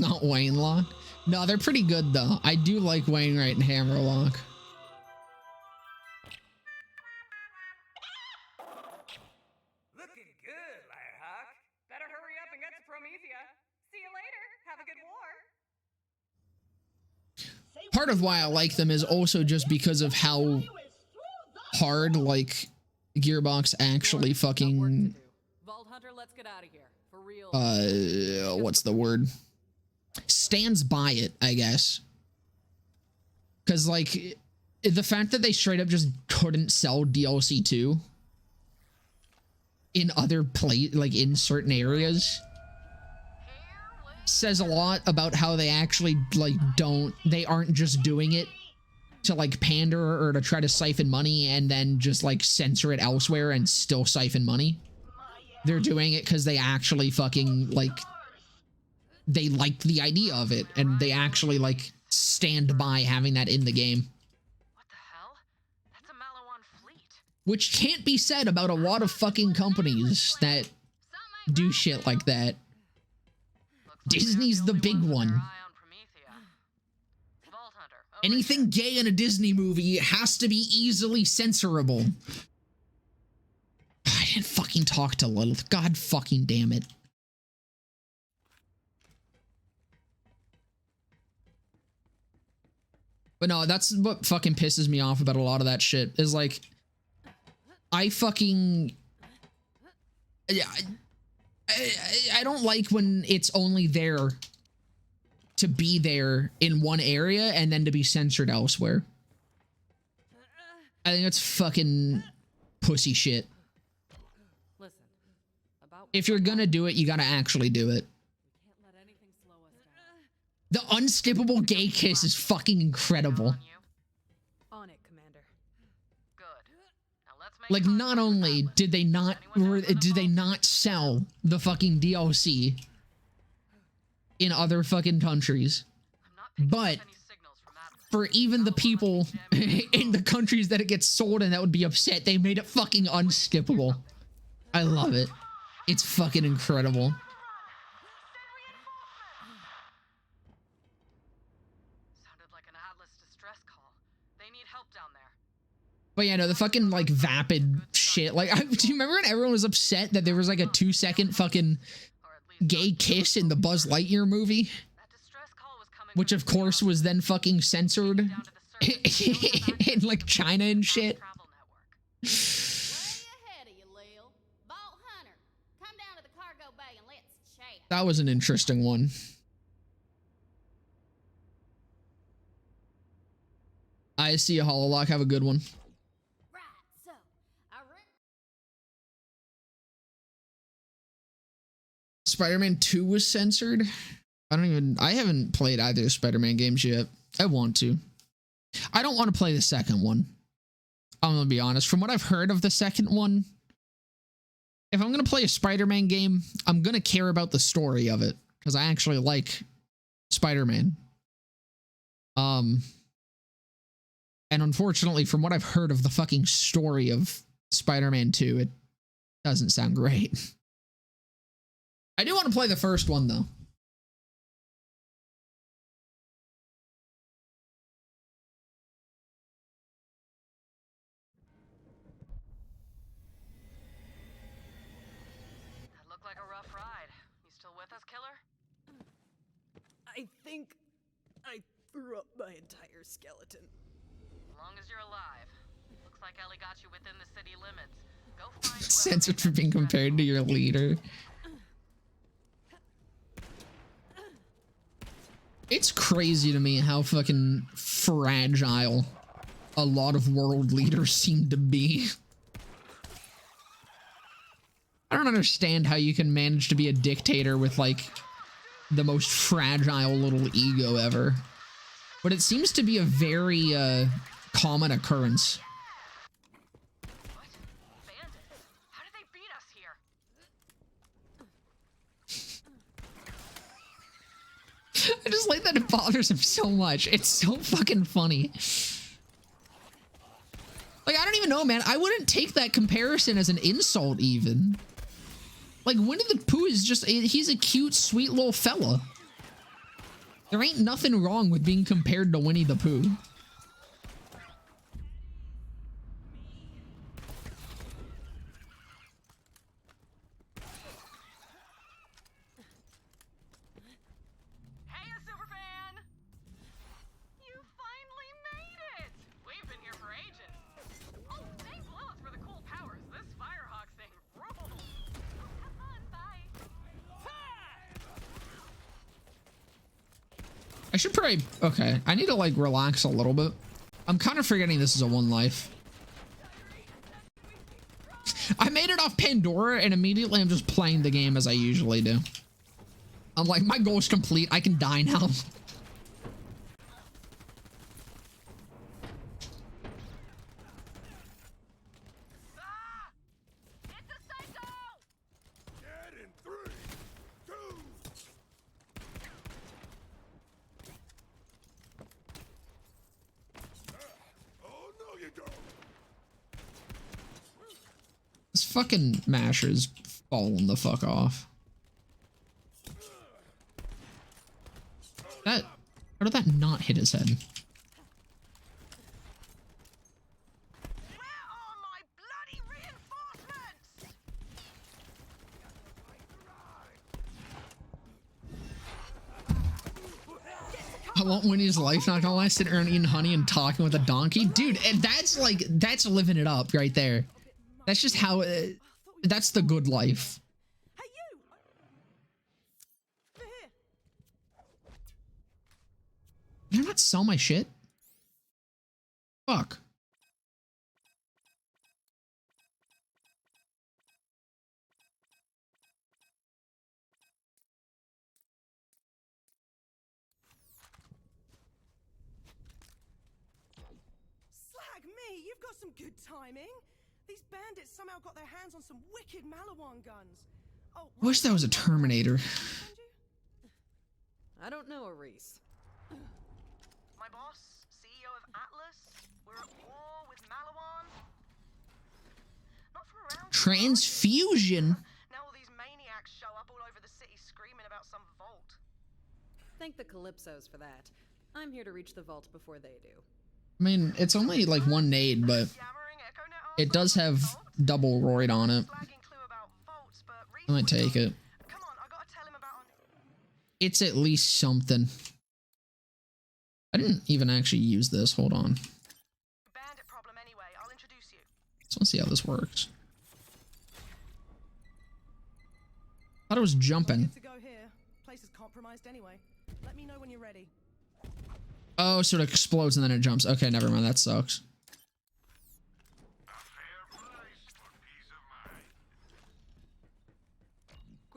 Speaker 1: Not Wainlock. No, they're pretty good though. I do like Wainwright and Hammerlock. Part of why I like them is also just because of how hard, like, Gearbox actually fucking,
Speaker 9: Vault Hunter, let's get out of here. For real.
Speaker 1: what's the word? Stands by it, I guess. Because, like, the fact that they straight up just couldn't sell DLC 2 in other like, in certain areas says a lot about how they actually, like, they aren't just doing it to, like, pander or to try to siphon money and then just, like, censor it elsewhere and still siphon money. They're doing it because they actually fucking, like, they liked the idea of it and they actually, like, stand by having that in the game.
Speaker 4: What the hell? That's a Malawan fleet.
Speaker 1: Which can't be said about a lot of fucking companies that do shit like that. Disney's the big one. Anything gay in a Disney movie has to be easily censorable. I didn't fucking talk to Lilith. God fucking damn it. But no, that's what fucking pisses me off about a lot of that shit. Is like, I fucking... Yeah, I don't like when it's only there to be there in one area and then to be censored elsewhere. I think that's fucking pussy shit.
Speaker 9: Listen,
Speaker 1: if you're gonna do it, you gotta actually do it. The unskippable gay kiss is fucking incredible.
Speaker 9: On it, Commander.
Speaker 1: Like, not only did they not sell the fucking DLC in other fucking countries, but for even the people in the countries that it gets sold in that would be upset, they made it fucking unskippable. I love it. It's fucking incredible. But yeah, no, the fucking, like, vapid shit. Like, do you remember when everyone was upset that there was, like, a 2-second fucking gay kiss in the Buzz Lightyear movie? Which, of course, was then fucking censored in, like, China and shit. That was an interesting one. I see you, Hololock. Have a good one. Spider-Man 2 was censored. I haven't played either Spider-Man games yet. I want to. I don't want to play the second one. I'm gonna be honest. From what I've heard of the second one, if I'm gonna play a Spider-Man game, I'm gonna care about the story of it because I actually like Spider-Man. And unfortunately, from what I've heard of the fucking story of Spider-Man 2, it doesn't sound great. I do want to play the first one though.
Speaker 9: I think I threw up my entire skeleton.
Speaker 10: As long as you're alive. Looks like Ellie got you within the city limits. Go find
Speaker 1: Censored for being compared to your leader. It's crazy to me how fucking fragile a lot of world leaders seem to be. I don't understand how you can manage to be a dictator with like the most fragile little ego ever. But it seems to be a very common occurrence.
Speaker 10: What? Bandits? How did they beat us here?
Speaker 1: I just like that it bothers him so much. It's so fucking funny. Like, I don't even know, man. I wouldn't take that comparison as an insult even. Like, Winnie the Pooh is just, he's a cute, sweet little fella. There ain't nothing wrong with being compared to Winnie the Pooh.
Speaker 10: Hey, Superfan! You finally made it! We've been here for ages. Oh, thanks Lilith for the cool powers. This Firehawk thing rules. Have fun, bye.
Speaker 1: I should probably, okay, I need to like relax a little bit. I'm kind of forgetting this is a one life. I made it off Pandora and immediately I'm just playing the game as I usually do. I'm like, my goal is complete. I can die now.
Speaker 2: Dead in 3, 2. Oh no, you don't.
Speaker 1: This fucking masher's falling the fuck off. That, how did that not hit his head?
Speaker 10: Where are my bloody reinforcements?
Speaker 1: I want Winnie's life, not gonna lie, sitting around eating honey and talking with a donkey. Dude, and that's like, that's living it up right there. That's just how, that's the good life.
Speaker 8: Hey, you! Over here.
Speaker 1: Did I not sell my shit? Fuck.
Speaker 8: Slag me! You've got some good timing. These bandits somehow got their hands on some wicked Malawan guns. Oh,
Speaker 1: I wish that was a Terminator.
Speaker 9: I don't know, Reese.
Speaker 10: My boss, CEO of Atlas, we're at war with Malawan. Not from around here.
Speaker 1: Transfusion?
Speaker 10: Now all these maniacs show up all over the city screaming about some vault.
Speaker 9: Thank the Calypsos for that. I'm here to reach the vault before they do.
Speaker 1: I mean, it's only like one nade, but it does have double roid on it. I might take it.
Speaker 10: Come on, I gotta tell him about.
Speaker 1: It's at least something. I didn't even actually use this. Hold on.
Speaker 10: Bandit problem anyway. I'll introduce you.
Speaker 1: Let's want to see how this works. Thought it was jumping.
Speaker 8: Good to go here. Place is compromised anyway. Let me know when you're ready.
Speaker 1: Oh, so it explodes and then it jumps. Okay, never mind. That sucks.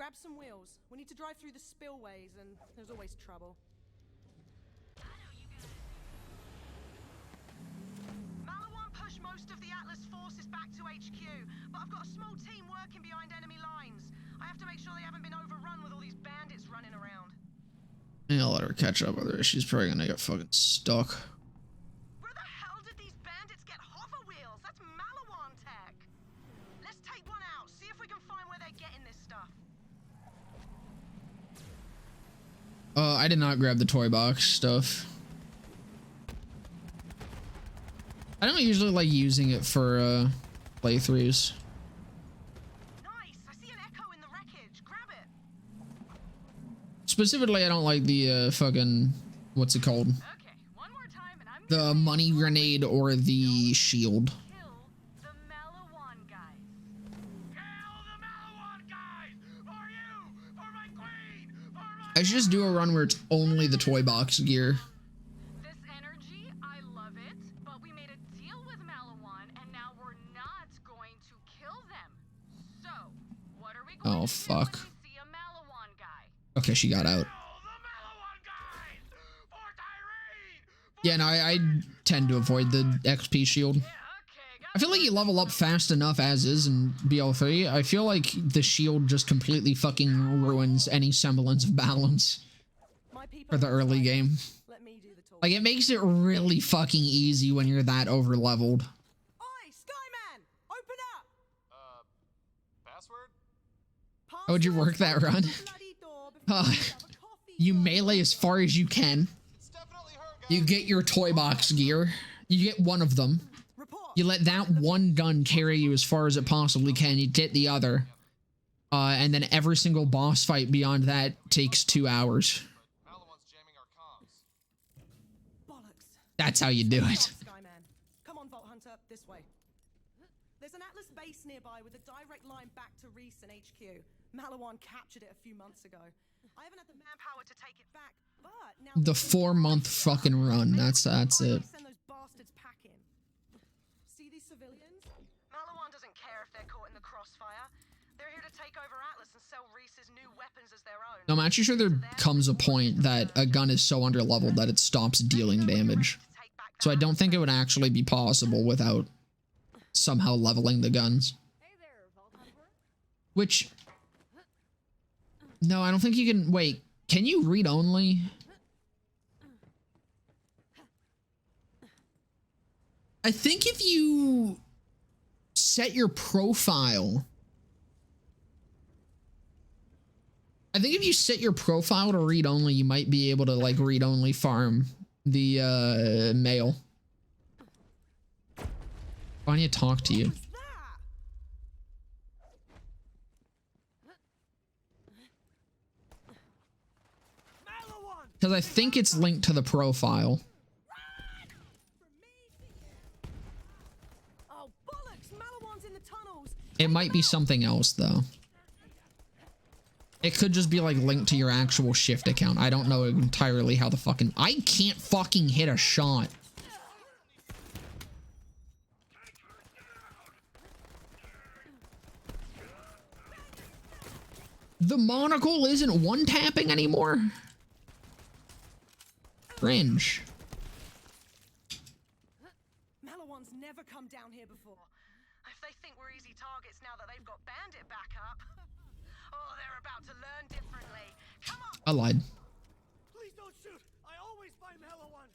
Speaker 8: grab some wheels. We need to drive through the spillways, and there's always trouble.
Speaker 3: Malawan pushed most of the Atlas forces back to HQ, but I've got a small team working behind enemy lines. I have to make sure they haven't been overrun with all these bandits running around.
Speaker 1: Yeah, I'll let her catch up with her. She's probably gonna get fucking stuck.
Speaker 3: Where the hell did these bandits get hover wheels? That's Malawan tech. Let's take one out, see if we can find where they're getting this stuff.
Speaker 1: I did not grab the toy box stuff. I don't usually like using it for playthroughs.
Speaker 3: Nice, I see an echo in the wreckage. Grab it.
Speaker 1: Specifically, I don't like the fucking, what's it called?
Speaker 10: Okay, one more time and I'm
Speaker 1: The money grenade or the shield.
Speaker 10: kill the Malawan guys.
Speaker 4: Kill the Malawan guys! For you! For my queen! For my...
Speaker 1: I should just do a run where it's only the toy box gear.
Speaker 10: This energy, I love it, but we made a deal with Malawan and now we're not going to kill them. So, what are we going
Speaker 1: Oh,
Speaker 10: to
Speaker 1: fuck.
Speaker 10: do when we see a Malawan guy?
Speaker 1: Okay, she got out.
Speaker 4: Kill the Malawan guys! For Tyrene!
Speaker 1: Yeah, no, I tend to avoid the XP shield.
Speaker 10: Yeah, okay, got
Speaker 1: I feel like you level up fast enough as is in BL3. I feel like the shield just completely fucking ruins any semblance of balance
Speaker 8: My people
Speaker 1: for the early game.
Speaker 8: Let me do the talking.
Speaker 1: Like, it makes it really fucking easy when you're that over leveled.
Speaker 8: Oi, Skyman! Open up!
Speaker 6: Password?
Speaker 1: How would you work that run? You melee as far as you can.
Speaker 6: It's definitely her, guys.
Speaker 1: You get your toy box gear. You get one of them. You let that one gun carry you as far as it possibly can. You get the other. And then every single boss fight beyond that takes 2 hours.
Speaker 6: Malawan's jamming our comms.
Speaker 8: Bollocks.
Speaker 1: That's how you do it.
Speaker 8: Skyman. Come on, Vault Hunter, this way. There's an Atlas base nearby with a direct line back to Reese and HQ. Malawan captured it a few months ago. I haven't had the manpower to take it back, but now
Speaker 1: The 4-month fucking run. That's it.
Speaker 8: Send those bastards packing. See these civilians?
Speaker 3: Malawan doesn't care if they're caught in the crossfire. They're here to take over Atlas and sell Reese's new weapons as their own.
Speaker 1: No, I'm actually sure there comes a point that a gun is so underleveled that it stops dealing damage. So I don't think it would actually be possible without somehow leveling the guns.
Speaker 9: Hey there, Vault Hunter.
Speaker 1: Which... No, I don't think you can... Wait, can you read only? I think if you set your profile... I think if you set your profile to read only, you might be able to, like, read only farm the mail. Why don't you talk to you?
Speaker 8: What's that?
Speaker 1: Because I think it's linked to the profile.
Speaker 8: Oh, bollocks! Malawan's in the tunnels.
Speaker 1: It might be something else, though. It could just be, like, linked to your actual shift account. I don't know entirely how the fucking... I can't fucking hit a shot. The monocle isn't one-tapping anymore? Cringe.
Speaker 8: Malawan's never come down here before.
Speaker 3: If they think we're easy targets now that they've got Bandit back up. Oh, they're about to learn differently. Come on!
Speaker 1: I lied.
Speaker 6: Please don't shoot. I always find Malawan.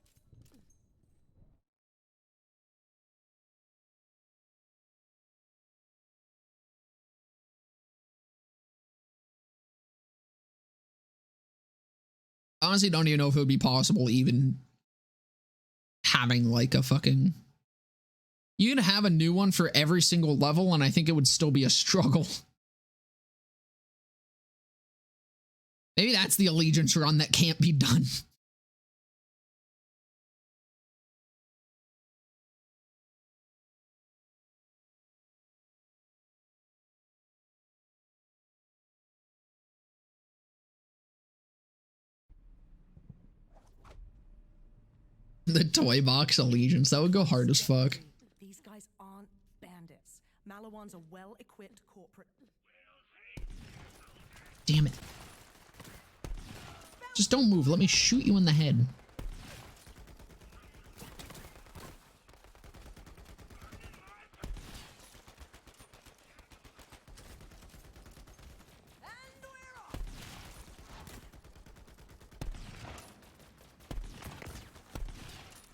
Speaker 1: Honestly, don't even know if it would be possible even having like a fucking... You can have a new one for every single level and I think it would still be a struggle. Maybe that's the allegiance run that can't be done. The toy box allegiance, that would go hard as fuck.
Speaker 8: These guys aren't bandits. Malawan's a well-equipped corporate.
Speaker 1: Damn it. Just don't move. Let me shoot you in the head.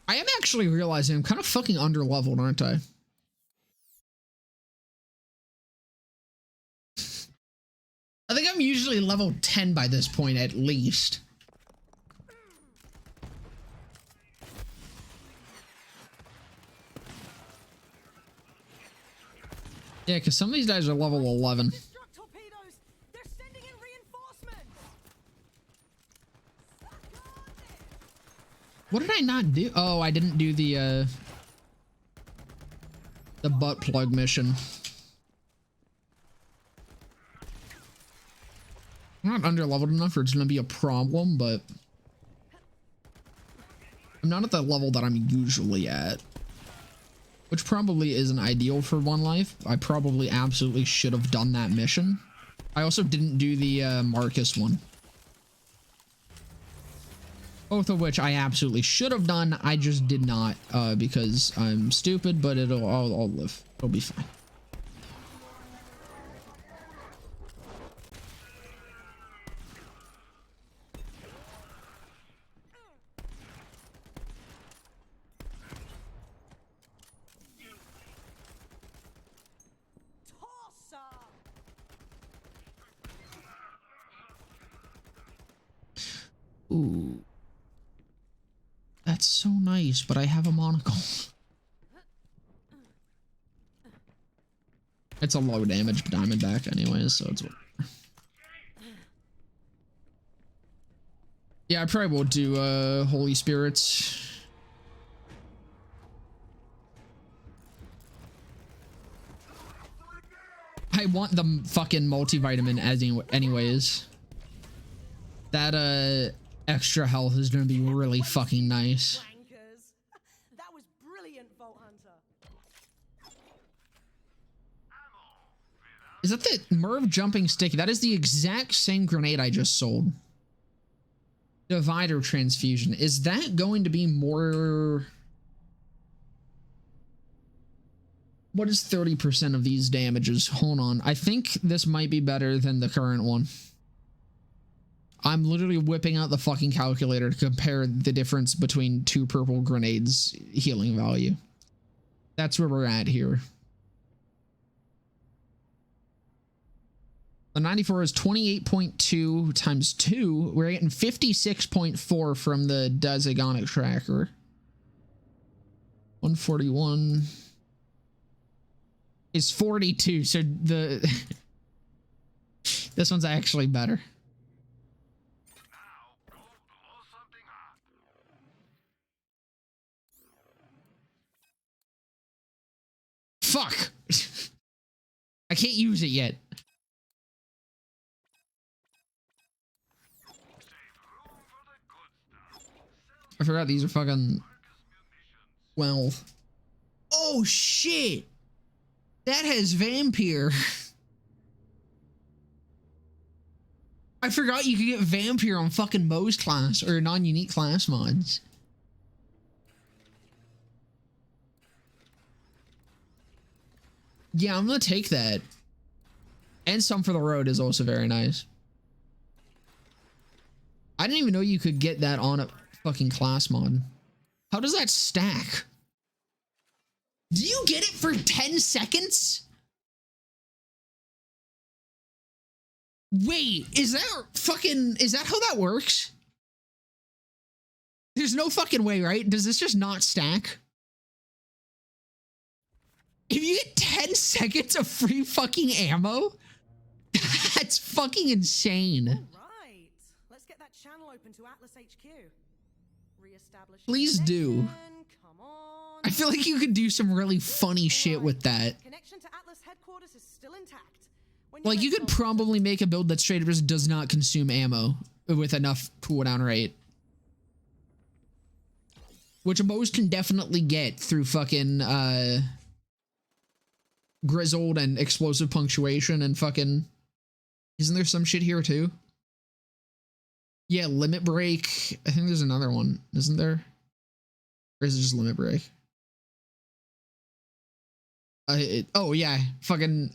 Speaker 1: I am actually realizing I'm kind of fucking underleveled, aren't I? I think I'm usually level 10 by this point, at least. Yeah, because some of these guys are level 11. What did I not do? Oh, I didn't do the butt plug mission. I'm not underleveled enough for it's gonna be a problem, but I'm not at the level that I'm usually at, which probably isn't ideal for One Life. I probably absolutely should have done that mission. I also didn't do the Marcus one. Both of which I absolutely should have done. I just did not because I'm stupid, but I'll live. It'll be fine. Ooh. That's so nice, but I have a monocle. It's a low damage diamondback anyways, so it's whatever. Yeah, I probably will do Holy Spirits. I want the fucking multivitamin as anyways. That extra health is gonna be really fucking nice.
Speaker 8: That was brilliant, Vault Hunter.
Speaker 1: Is that the Merv jumping stick? That is the exact same grenade I just sold. Divider transfusion. Is that going to be more? What is 30% of these damages? Hold on. I think this might be better than the current one. I'm literally whipping out the fucking calculator to compare the difference between two purple grenades healing value. That's where we're at here. The 94 is 28.2 times 2. We're getting 56.4 from the Dazagonic tracker. 141 is 42. So the this one's actually better. Fuck! I can't use it yet. I forgot these are fucking 12. Oh shit! That has Vampire. I forgot you could get Vampire on fucking Moze class or non-unique class mods. Yeah, I'm gonna take that. And some for the road is also very nice. I didn't even know you could get that on a fucking class mod. How does that stack? Do you get it for 10 seconds? Wait, is that how that works? There's no fucking way, right? Does this just not stack? If you get 10 seconds of free fucking ammo, that's fucking insane.
Speaker 8: All right, let's get that channel open to Atlas HQ. Reestablish.
Speaker 1: Please do.
Speaker 8: Come on.
Speaker 1: I feel like you could do some really funny shit with that.
Speaker 8: Connection to Atlas headquarters is still intact.
Speaker 1: Like, you could probably make a build that straight up just does not consume ammo with enough cooldown rate. Which most can definitely get through fucking, Grizzled and explosive punctuation and fucking Isn't there some shit here too? Yeah, limit break. I think there's another one, isn't there? Or is it just limit break? Oh yeah, fucking.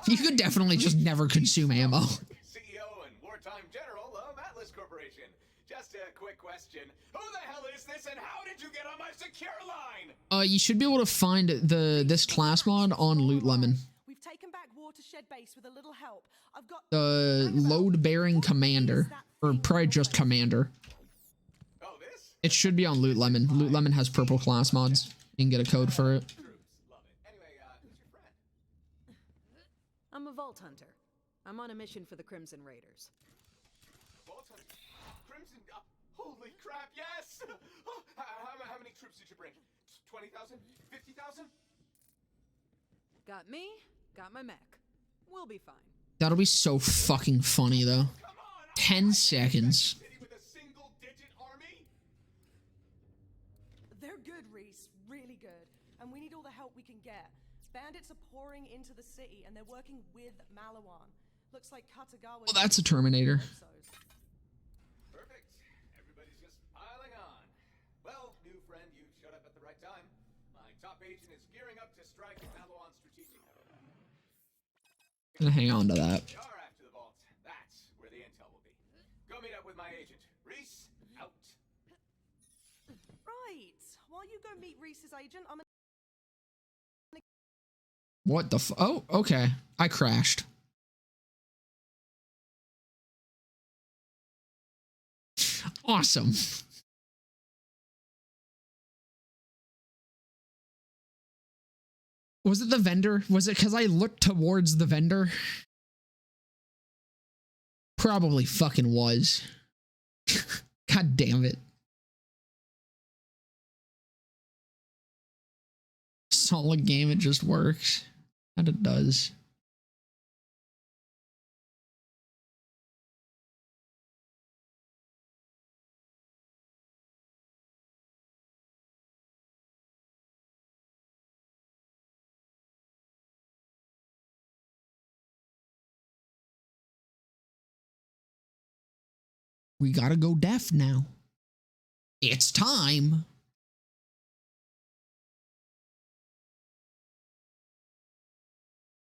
Speaker 1: You could definitely just never consume ammo.
Speaker 11: CEO and wartime general of Atlas Corporation. Just a quick question. Who the hell is this and how did you get on my secure line?
Speaker 1: You should be able to find this class mod on Loot Lemon.
Speaker 8: We've taken back Watershed Base with a little help. I've got
Speaker 1: The load bearing commander, or probably just commander.
Speaker 11: Oh, this?
Speaker 1: It should be on Loot Lemon. Loot Lemon has purple class mods. You can get a code for it.
Speaker 11: Love it. Anyway, who's your friend?
Speaker 9: I'm a Vault Hunter. I'm on a mission for the Crimson Raiders.
Speaker 11: Vault Hunter. Crimson. Holy crap, yes! How many troops did you bring? 20,000? 50,000?
Speaker 9: Got me, got my mech. We'll be fine.
Speaker 1: That'll be so fucking funny though. 10 seconds.
Speaker 11: With a single digit army?
Speaker 8: They're good, Reese. Really good. And we need all the help we can get. Bandits are pouring into the city, and they're working with Malawan. Looks like Katagawa.
Speaker 1: Well, that's a Terminator.
Speaker 11: Perfect. Everybody's just piling on. Well, new friend, you showed up at the right time. My top agent is gearing up to strike Malawan strategic.
Speaker 1: Gonna hang on to that.
Speaker 11: We are after the vault. That's where the intel will be. Go meet up with my agent. Reese, out.
Speaker 8: Right. While you go meet Reese's agent, I'm
Speaker 1: What the oh, okay. I crashed. Awesome. Was it the vendor? Was it because I looked towards the vendor? Probably fucking was. God damn it. Solid game, it just works. And it does. We gotta go deaf now. It's time.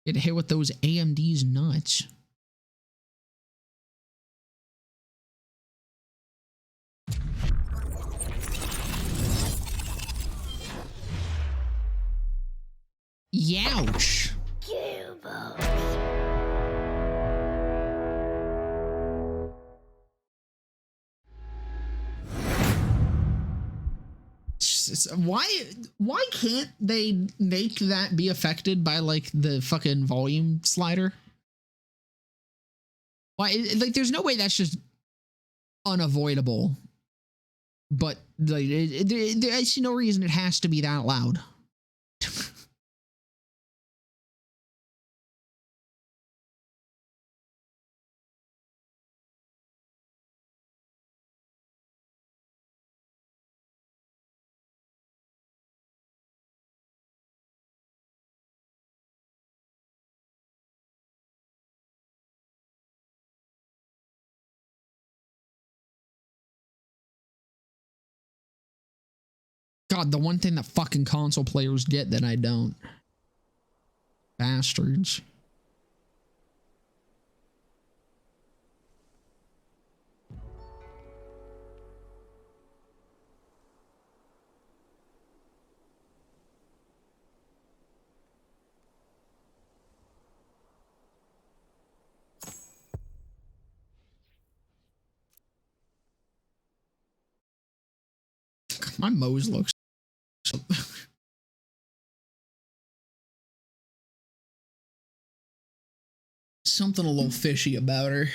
Speaker 1: Get hit with those AMD's nuts. Youch. Why can't they make that be affected by like the fucking volume slider? Why, like, there's no way that's just unavoidable. But like, I see no reason it has to be that loud. God, the one thing that fucking console players get that I don't. Bastards. My Moze looks something a little fishy about her.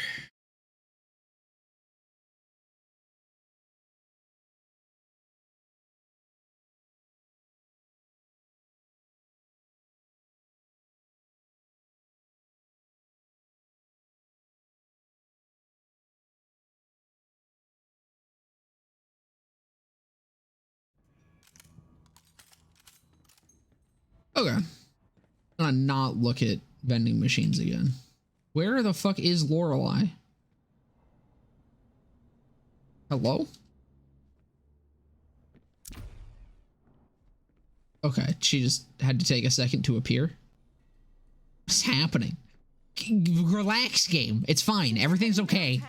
Speaker 1: Okay. I'm gonna not look at vending machines again. Where the fuck is Lorelei? Hello? Okay, she just had to take a second to appear. What's happening? Relax, game. It's fine. Everything's okay.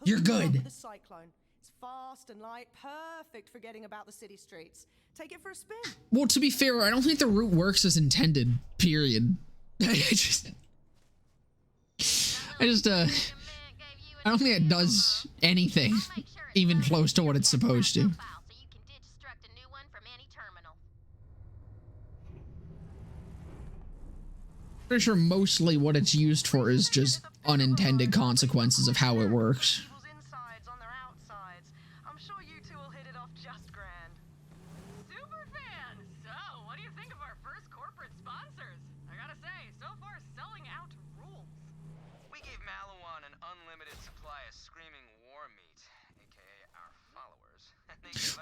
Speaker 1: You're good.
Speaker 8: The cyclone. It's fast and light, perfect for getting about the city streets. Take it for a spin.
Speaker 1: Well, to be fair, I don't think the route works as intended. Period. I don't think it does anything even close to what it's supposed to. Pretty sure mostly what it's used for is just unintended consequences of how it works.
Speaker 10: I'm sure you two will hit it off just grand. Superfan! So, what do you think of our first corporate sponsors? I gotta say, so far selling out rules.
Speaker 12: We gave Malawan an unlimited supply of screaming war meat, aka our followers.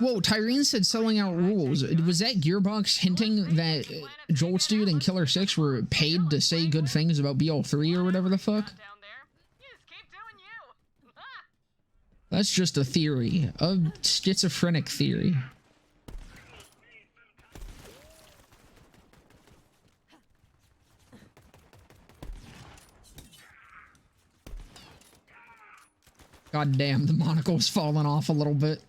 Speaker 1: Whoa, Tyrene said selling out rules. Was that Gearbox hinting that Jolt's Dude and Killer 6 were paid to say good things about BL3 or whatever the fuck? That's just a theory. A schizophrenic theory. God damn, the monocle's fallen off a little bit.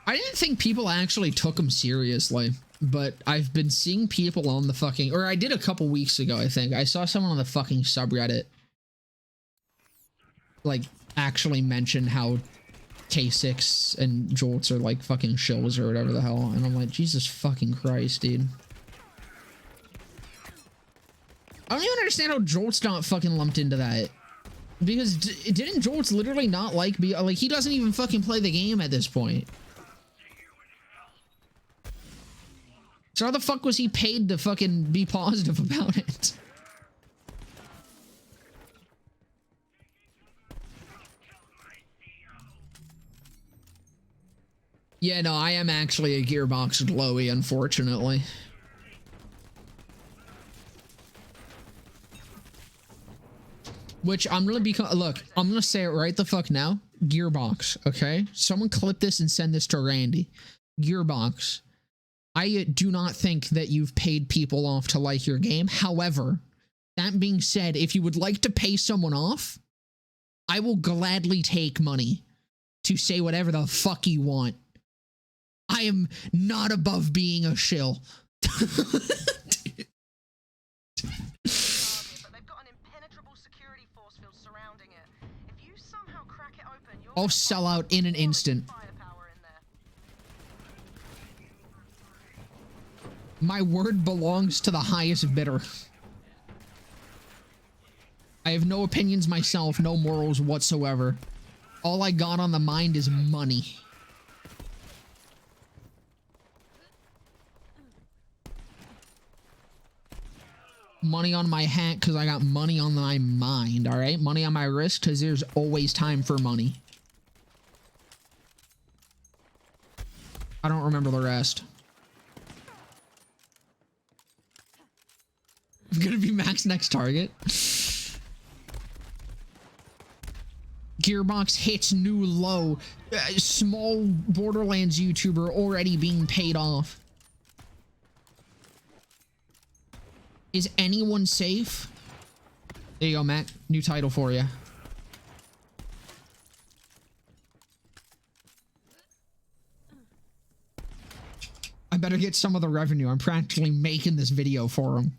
Speaker 1: I didn't think people actually took him seriously, but I've been seeing people on the fucking, or I did a couple weeks ago, I think. I saw someone on the fucking subreddit, like, actually mention how K6 and Jolts are like fucking shills or whatever the hell, and I'm like, Jesus fucking Christ, dude. I don't even understand how Jolt's not fucking lumped into that. Because didn't Jolts literally not like he doesn't even fucking play the game at this point. So how the fuck was he paid to fucking be positive about it? Yeah, no, I am actually a Gearbox glowy, unfortunately. Which I'm gonna look, I'm gonna say it right the fuck now. Gearbox, okay? Someone clip this and send this to Randy. Gearbox. I do not think that you've paid people off to like your game. However, that being said, if you would like to pay someone off, I will gladly take money to say whatever the fuck you want. I am not above being a shill. I'll sell out in an instant. My word belongs to the highest bidder. I have no opinions myself, no morals whatsoever. All I got on the mind is money. Money on my hat because I got money on my mind, alright? Money on my wrist because there's always time for money. I don't remember the rest. I'm gonna be Mac's next target. Gearbox hits new low. Small Borderlands YouTuber already being paid off. Is anyone safe? There you go, Mac. New title for you. I better get some of the revenue. I'm practically making this video for him.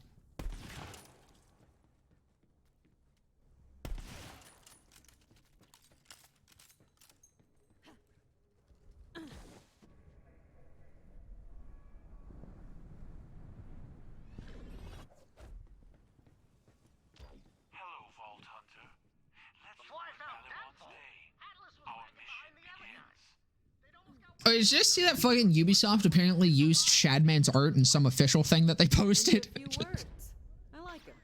Speaker 1: Oh, did you just see that fucking Ubisoft apparently used Shadman's art in some official thing that they posted?
Speaker 9: I like him.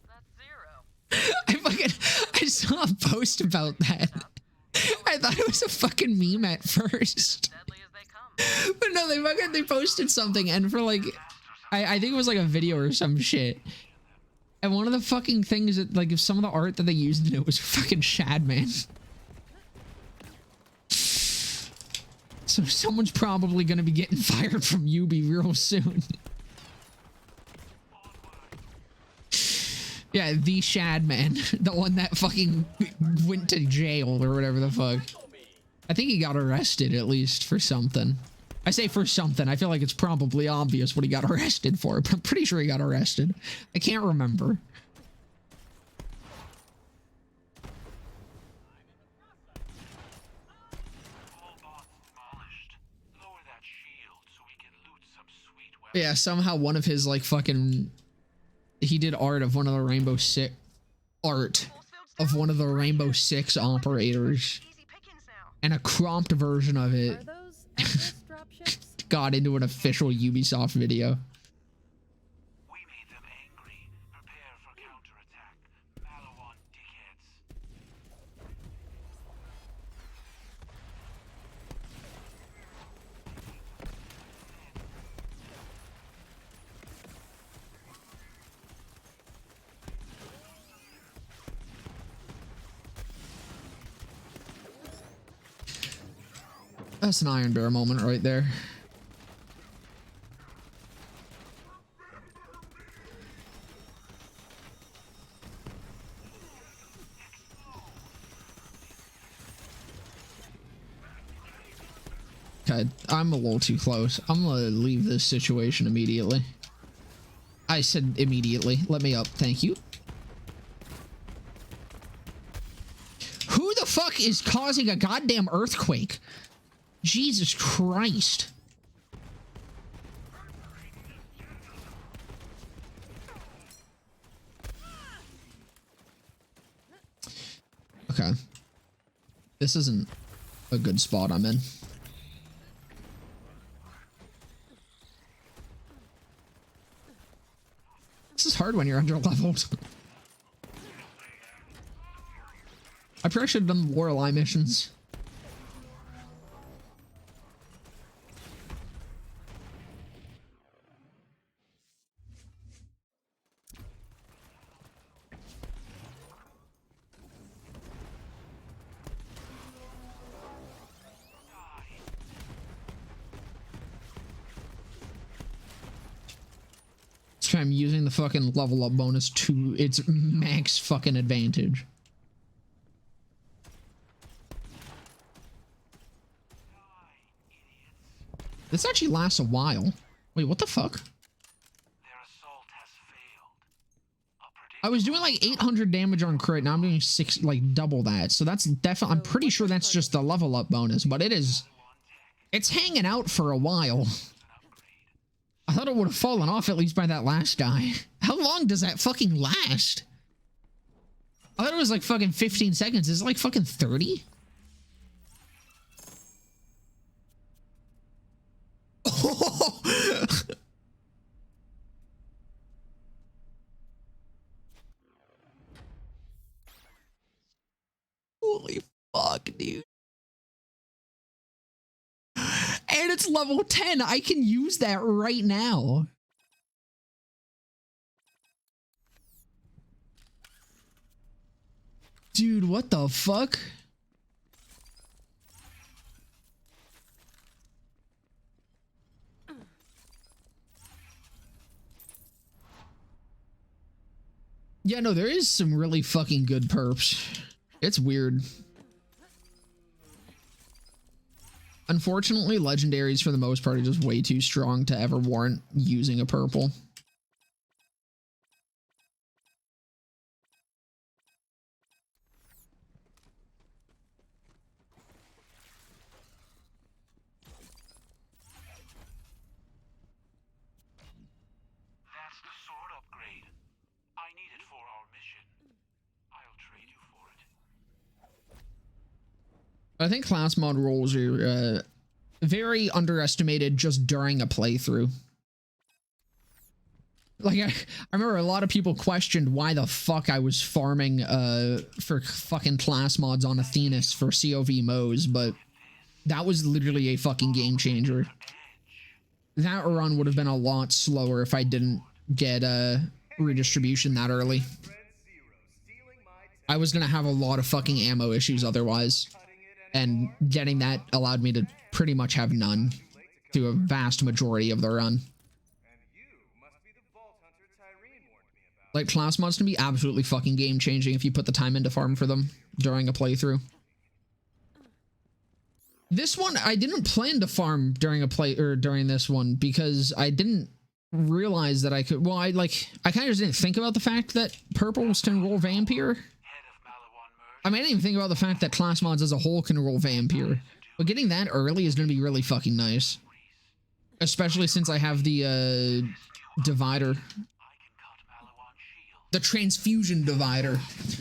Speaker 9: That's zero.
Speaker 1: I saw a post about that. I thought it was a fucking meme at first. But no, they posted something, and for like, I think it was like a video or some shit. And one of the fucking things that, like, some of the art that they used in it was fucking Shad Man. So someone's probably gonna be getting fired from Ubi real soon. Yeah, the Shad Man. The one that fucking went to jail or whatever the fuck. I think he got arrested at least for something. I say for something. I feel like it's probably obvious what he got arrested for, but I'm pretty sure he got arrested. I can't remember. Yeah, somehow one of his like fucking he did art of one of the Rainbow Six operators, and a cropped version of it got into an official Ubisoft video. That's an Iron Bear moment right there. Okay, I'm a little too close. I'm gonna leave this situation immediately. I said immediately. Let me up. Thank you. Who the fuck is causing a goddamn earthquake? Jesus Christ. Okay. This isn't a good spot I'm in. This is hard when you're under leveled. I probably should have done the Lorelei missions. I'm using the fucking level up bonus to its max fucking advantage. This actually lasts a while. Wait, what the fuck? I was doing like 800 damage on crit. Now I'm doing like double that. So that's definitely, I'm pretty sure that's just the level up bonus, but it's hanging out for a while. I thought it would have fallen off at least by that last guy. How long does that fucking last? I thought it was like fucking 15 seconds. Is it like fucking 30? Holy fuck, dude. And it's level 10. I can use that right now. Dude, what the fuck? Yeah, no, there is some really fucking good perps. It's weird. Unfortunately, legendaries for the most part are just way too strong to ever warrant using a purple.
Speaker 13: That's the sword upgrade. I need it for our mission. I'll trade you for it.
Speaker 1: I think class mod roles are very underestimated just during a playthrough. Like, I remember a lot of people questioned why the fuck I was farming for fucking class mods on Athenas for COV Moze, but that was literally a fucking game changer. That run would have been a lot slower if I didn't get redistribution that early. I was gonna have a lot of fucking ammo issues otherwise, and getting that allowed me to pretty much have none through a vast majority of the run. Like, class mods can be absolutely fucking game changing if you put the time into farm for them during a playthrough. This one, I didn't plan to farm during during this one because I didn't realize that I could. Well, I kind of just didn't think about the fact that purples can roll vampire. I mean, I didn't even think about the fact that class mods as a whole can roll vampire. But getting that early is going to be really fucking nice. Especially since I have the divider. The transfusion divider.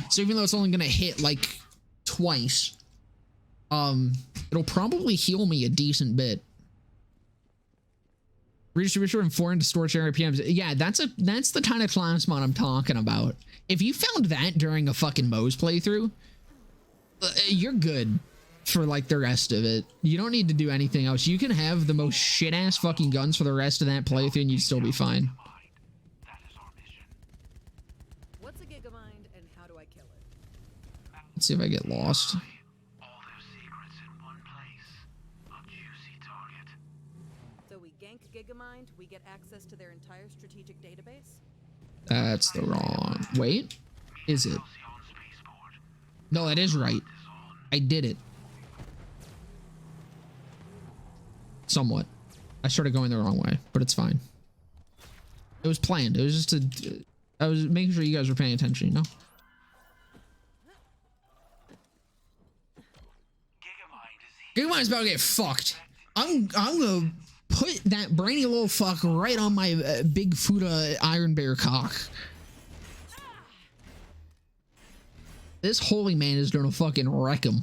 Speaker 1: So even though it's only going to hit like twice, it'll probably heal me a decent bit. Redistribution from foreign to storage area PMs. Yeah, that's the kind of class mod I'm talking about. If you found that during a fucking Moze playthrough, you're good for like the rest of it. You don't need to do anything else. You can have the most shit ass fucking guns for the rest of that playthrough and you'd still be fine.
Speaker 9: What's a gigamind and how do I kill it?
Speaker 1: Let's see if I get lost.
Speaker 9: So we gank Gigamind, we get access to their entire strategic database?
Speaker 1: That's the wrong... Wait. Is it? No, that is right. I did it. Somewhat. I started going the wrong way, but it's fine. It was planned. It was just a... I was making sure you guys were paying attention, you know? Gigamind's about to get fucked. I'm gonna put that brainy little fuck right on my big Fuda Iron Bear cock. This holy man is gonna fucking wreck him.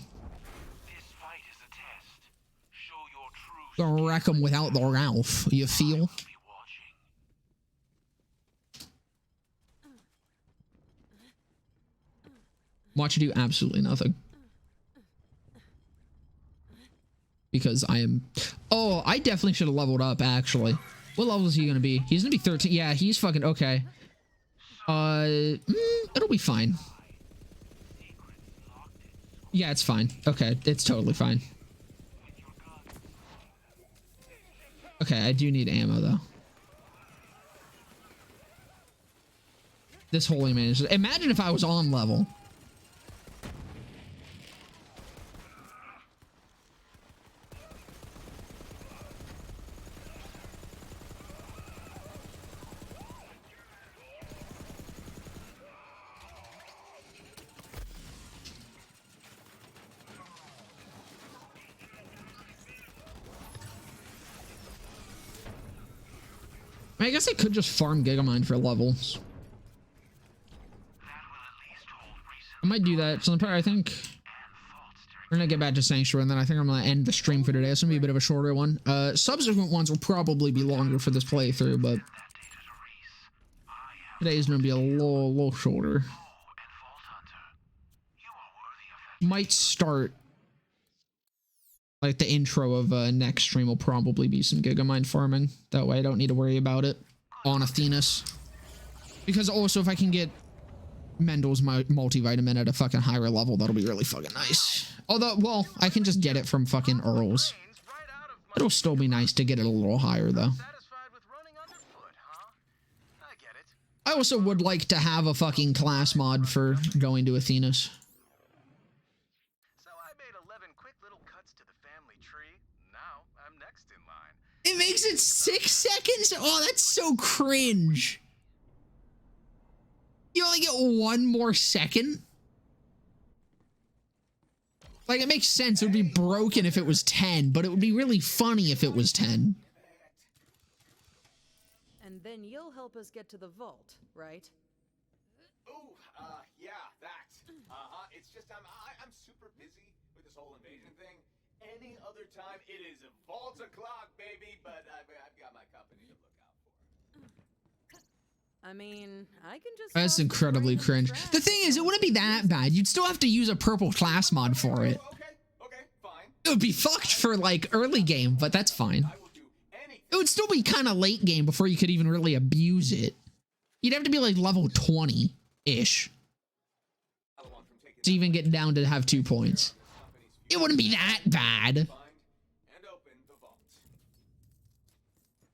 Speaker 1: Gonna wreck him without the Ralph, you feel? Watch you do absolutely nothing. Because I am... Oh, I definitely should have leveled up, actually. What level is he gonna be? He's gonna be 13. Yeah, he's fucking... Okay. It'll be fine. Yeah, it's fine. Okay, it's totally fine. Okay, I do need ammo, though. This holy man is... Imagine if I was on level. I guess I could just farm Gigamind for levels. I might do that. So I think we're gonna get back to Sanctuary, and then I think I'm gonna end the stream for today. It's gonna be a bit of a shorter one. Subsequent ones will probably be longer for this playthrough, but today's gonna be a little shorter. Might start like the intro of next stream will probably be some Gigamind farming. That way I don't need to worry about it on Athenas. Because also if I can get Mendel's multivitamin at a fucking higher level, that'll be really fucking nice. Although, well, I can just get it from fucking Earl's. It'll still be nice to get it a little higher though. I also would like to have a fucking class mod for going to Athenas. It makes it 6 seconds? Oh, that's so cringe. You only get 1 more second? Like, it makes sense. It would be broken if it was 10, but it would be really funny if it was 10.
Speaker 9: And then you'll help us get to the vault, right?
Speaker 11: Oh, yeah, that. It's just I'm super busy with this whole invasion thing. Any other time, it is vault o'clock, baby, but I've got my company to look out for.
Speaker 9: I mean, I can just.
Speaker 1: That's incredibly cringe. The thing is, it wouldn't be that bad. You'd still have to use a purple class mod for it.
Speaker 11: Okay, fine.
Speaker 1: It would be fucked for like early game, but that's fine. It would still be kind of late game before you could even really abuse it. You'd have to be like level 20-ish to even get down to have 2 points. It wouldn't be that bad.
Speaker 10: That's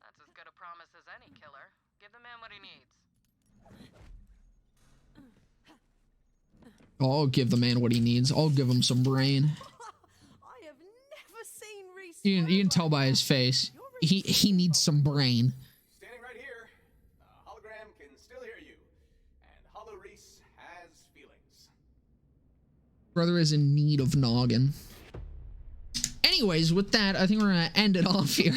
Speaker 10: as good a promise as any, killer. Give the man what he needs.
Speaker 1: I'll give the man what he needs. I'll give him some brain.
Speaker 8: I have never seen Reese.
Speaker 1: You can tell by his face. He needs some brain.
Speaker 11: Standing right here, hologram can still hear you, and Hollow Reese has feelings.
Speaker 1: Brother is in need of noggin. Anyways, with that, I think we're gonna end it off here.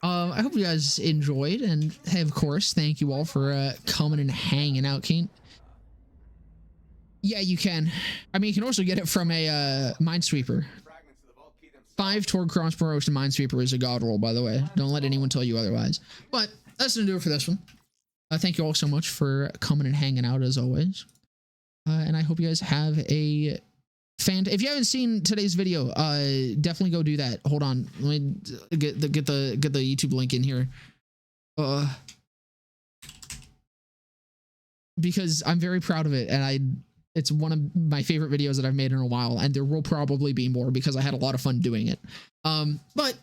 Speaker 1: I hope you guys enjoyed, and hey, of course, thank you all for coming and hanging out, Keen. Yeah, you can. I mean, you can also get it from a Minesweeper. 5 toward cross promotion Minesweeper is a god roll, by the way. Don't let anyone tell you otherwise. But that's gonna do it for this one. Thank you all so much for coming and hanging out as always. And I hope you guys have a if you haven't seen today's video, definitely go do that. Hold on, let me get the YouTube link in here. Because I'm very proud of it, and it's one of my favorite videos that I've made in a while, and there will probably be more because I had a lot of fun doing it. But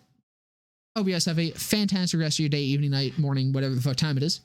Speaker 1: I hope you guys have a fantastic rest of your day, evening, night, morning, whatever the fuck time it is.